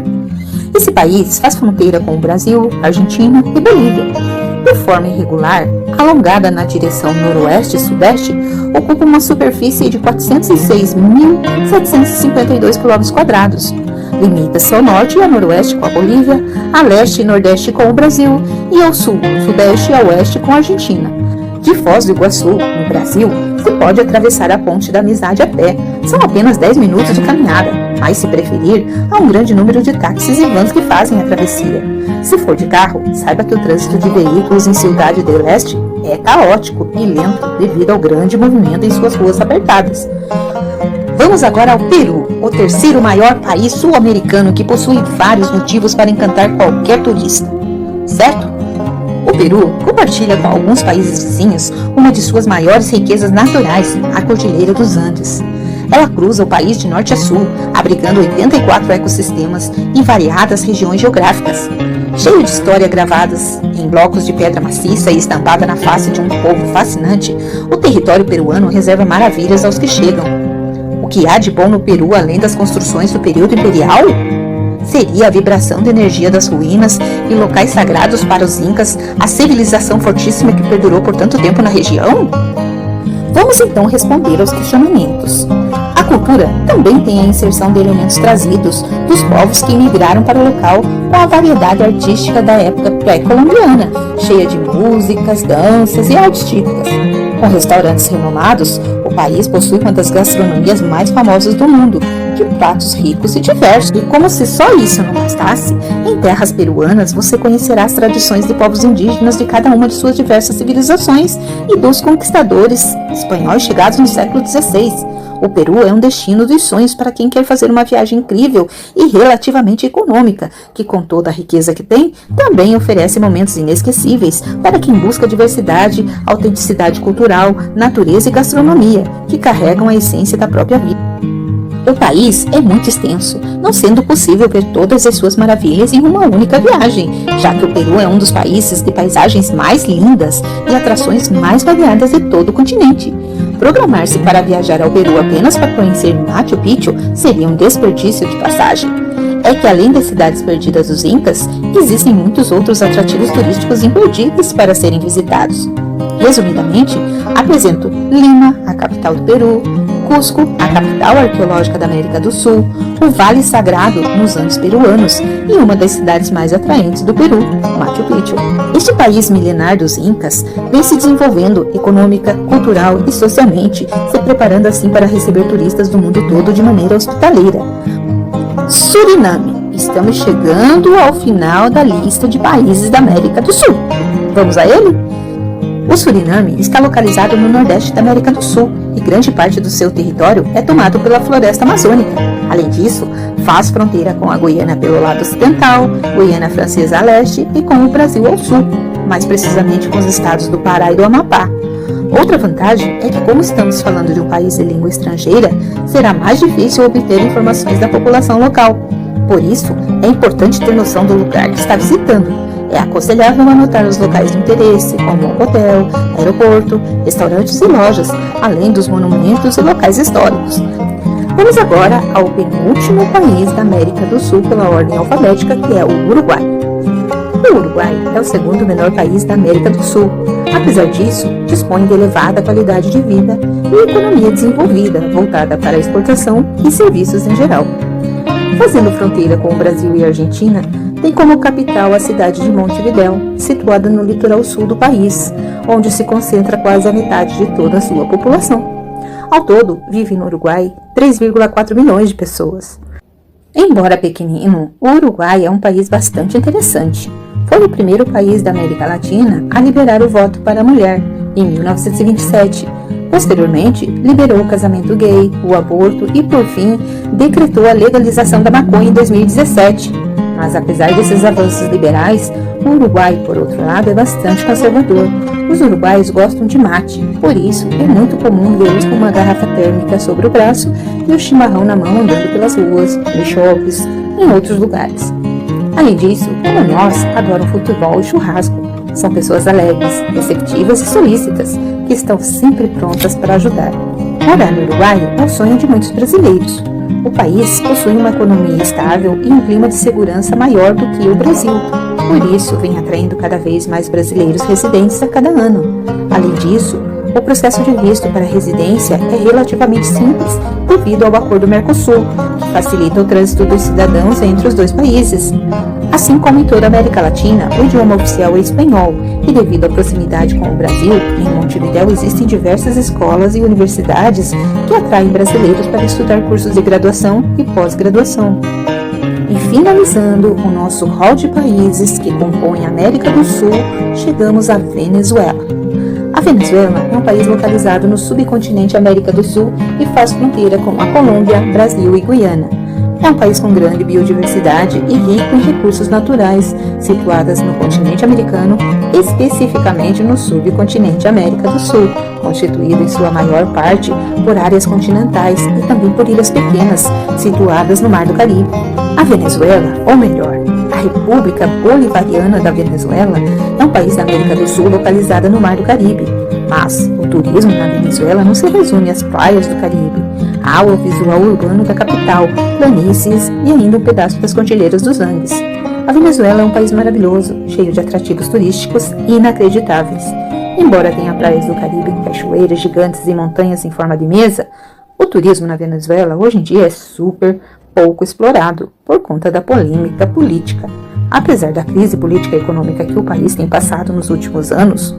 Esse país faz fronteira com o Brasil, Argentina e Bolívia. De forma irregular, alongada na direção noroeste e sudeste, ocupa uma superfície de 406.752 km². Limita-se ao norte e a noroeste com a Bolívia, a leste e nordeste com o Brasil e ao sul, sudeste e a oeste com a Argentina. De Foz do Iguaçu, no Brasil, se pode atravessar a Ponte da Amizade a pé. São apenas 10 minutos de caminhada, mas se preferir, há um grande número de táxis e vans que fazem a travessia. Se for de carro, saiba que o trânsito de veículos em Cidade del Este é caótico e lento devido ao grande movimento em suas ruas apertadas. Vamos agora ao Peru, o terceiro maior país sul-americano que possui vários motivos para encantar qualquer turista. Certo? O Peru compartilha com alguns países vizinhos uma de suas maiores riquezas naturais, a Cordilheira dos Andes. Ela cruza o país de norte a sul, abrigando 84 ecossistemas em variadas regiões geográficas. Cheio de história gravadas em blocos de pedra maciça e estampada na face de um povo fascinante, o território peruano reserva maravilhas aos que chegam. O que há de bom no Peru além das construções do período imperial? Seria a vibração de energia das ruínas e locais sagrados para os incas, a civilização fortíssima que perdurou por tanto tempo na região? Vamos então responder aos questionamentos. A cultura também tem a inserção de elementos trazidos dos povos que migraram para o local com a variedade artística da época pré-colombiana, cheia de músicas, danças e artes típicas. Com restaurantes renomados, o país possui uma das gastronomias mais famosas do mundo, de pratos ricos e diversos. E como se só isso não bastasse, em terras peruanas você conhecerá as tradições de povos indígenas de cada uma de suas diversas civilizações e dos conquistadores espanhóis chegados no século XVI. O Peru é um destino dos sonhos para quem quer fazer uma viagem incrível e relativamente econômica, que com toda a riqueza que tem, também oferece momentos inesquecíveis para quem busca diversidade, autenticidade cultural, natureza e gastronomia, que carregam a essência da própria vida. O país é muito extenso, não sendo possível ver todas as suas maravilhas em uma única viagem, já que o Peru é um dos países de paisagens mais lindas e atrações mais variadas de todo o continente. Programar-se para viajar ao Peru apenas para conhecer Machu Picchu seria um desperdício de passagem. É que além das cidades perdidas dos Incas, existem muitos outros atrativos turísticos imperdíveis para serem visitados. Resumidamente, apresento Lima, a capital do Peru, Cusco, a capital arqueológica da América do Sul, o Vale Sagrado nos Andes peruanos e uma das cidades mais atraentes do Peru, Machu Picchu. Este país milenar dos Incas vem se desenvolvendo econômica, cultural e socialmente, se preparando assim para receber turistas do mundo todo de maneira hospitaleira. Suriname. Estamos chegando ao final da lista de países da América do Sul. Vamos a ele? O Suriname está localizado no nordeste da América do Sul e grande parte do seu território é tomado pela floresta amazônica. Além disso, faz fronteira com a Guiana pelo lado ocidental, Guiana Francesa a leste e com o Brasil ao sul, mais precisamente com os estados do Pará e do Amapá. Outra vantagem é que, como estamos falando de um país de língua estrangeira, será mais difícil obter informações da população local. Por isso, é importante ter noção do lugar que está visitando É aconselhável anotar os locais de interesse, como hotel, aeroporto, restaurantes e lojas, além dos monumentos e locais históricos. Vamos agora ao penúltimo país da América do Sul pela ordem alfabética, que é o Uruguai. O Uruguai é o segundo menor país da América do Sul. Apesar disso, dispõe de elevada qualidade de vida e economia desenvolvida, voltada para a exportação e serviços em geral. Fazendo fronteira com o Brasil e a Argentina, tem como capital a cidade de Montevidéu, situada no litoral sul do país, onde se concentra quase a metade de toda a sua população. Ao todo, vivem no Uruguai 3,4 milhões de pessoas. Embora pequenino, o Uruguai é um país bastante interessante. Foi o primeiro país da América Latina a liberar o voto para a mulher, em 1927. Posteriormente, liberou o casamento gay, o aborto e, por fim, decretou a legalização da maconha em 2017. Mas, apesar desses avanços liberais, o Uruguai, por outro lado, é bastante conservador. Os uruguaios gostam de mate, por isso é muito comum vê-los com uma garrafa térmica sobre o braço e o chimarrão na mão andando pelas ruas, nos shoppings e em outros lugares. Além disso, como nós, adoram futebol e churrasco. São pessoas alegres, receptivas e solícitas, que estão sempre prontas para ajudar. Morar no Uruguai é o sonho de muitos brasileiros. O país possui uma economia estável e um clima de segurança maior do que o Brasil. Por isso, vem atraindo cada vez mais brasileiros residentes a cada ano. Além disso, o processo de visto para residência é relativamente simples devido ao Acordo Mercosul, que facilita o trânsito dos cidadãos entre os dois países. Assim como em toda a América Latina, o idioma oficial é espanhol, e devido à proximidade com o Brasil, em Montevidéu existem diversas escolas e universidades que atraem brasileiros para estudar cursos de graduação e pós-graduação. E finalizando o nosso hall de países que compõem a América do Sul, chegamos à Venezuela. A Venezuela é um país localizado no subcontinente América do Sul e faz fronteira com a Colômbia, Brasil e Guiana. É um país com grande biodiversidade e rico em recursos naturais, situadas no continente americano, especificamente no subcontinente América do Sul, constituído em sua maior parte por áreas continentais e também por ilhas pequenas, situadas no Mar do Caribe. A Venezuela, ou melhor, a República Bolivariana da Venezuela, é um país da América do Sul localizada no Mar do Caribe. Mas o turismo na Venezuela não se resume às praias do Caribe. Há o visual urbano da capital, planícies e ainda um pedaço das cordilheiras dos Andes. A Venezuela é um país maravilhoso, cheio de atrativos turísticos inacreditáveis. Embora tenha praias do Caribe, cachoeiras gigantes e montanhas em forma de mesa, o turismo na Venezuela hoje em dia é super pouco explorado por conta da polêmica política. Apesar da crise política e econômica que o país tem passado nos últimos anos,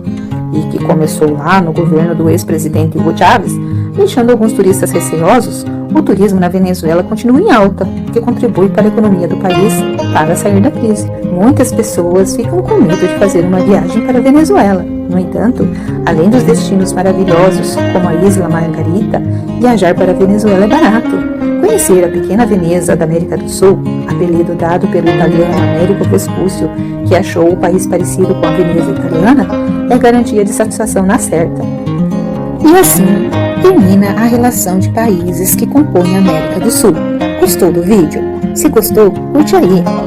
e que começou lá no governo do ex-presidente Hugo Chávez, deixando alguns turistas receosos, o turismo na Venezuela continua em alta, o que contribui para a economia do país para sair da crise. Muitas pessoas ficam com medo de fazer uma viagem para a Venezuela. No entanto, além dos destinos maravilhosos, como a Isla Margarita, viajar para a Venezuela é barato. Conhecer a pequena Veneza da América do Sul, apelido dado pelo italiano Américo Vespuccio, que achou o país parecido com a Veneza italiana, é garantia de satisfação na certa. E assim termina a relação de países que compõem a América do Sul. Gostou do vídeo? Se gostou, curte aí!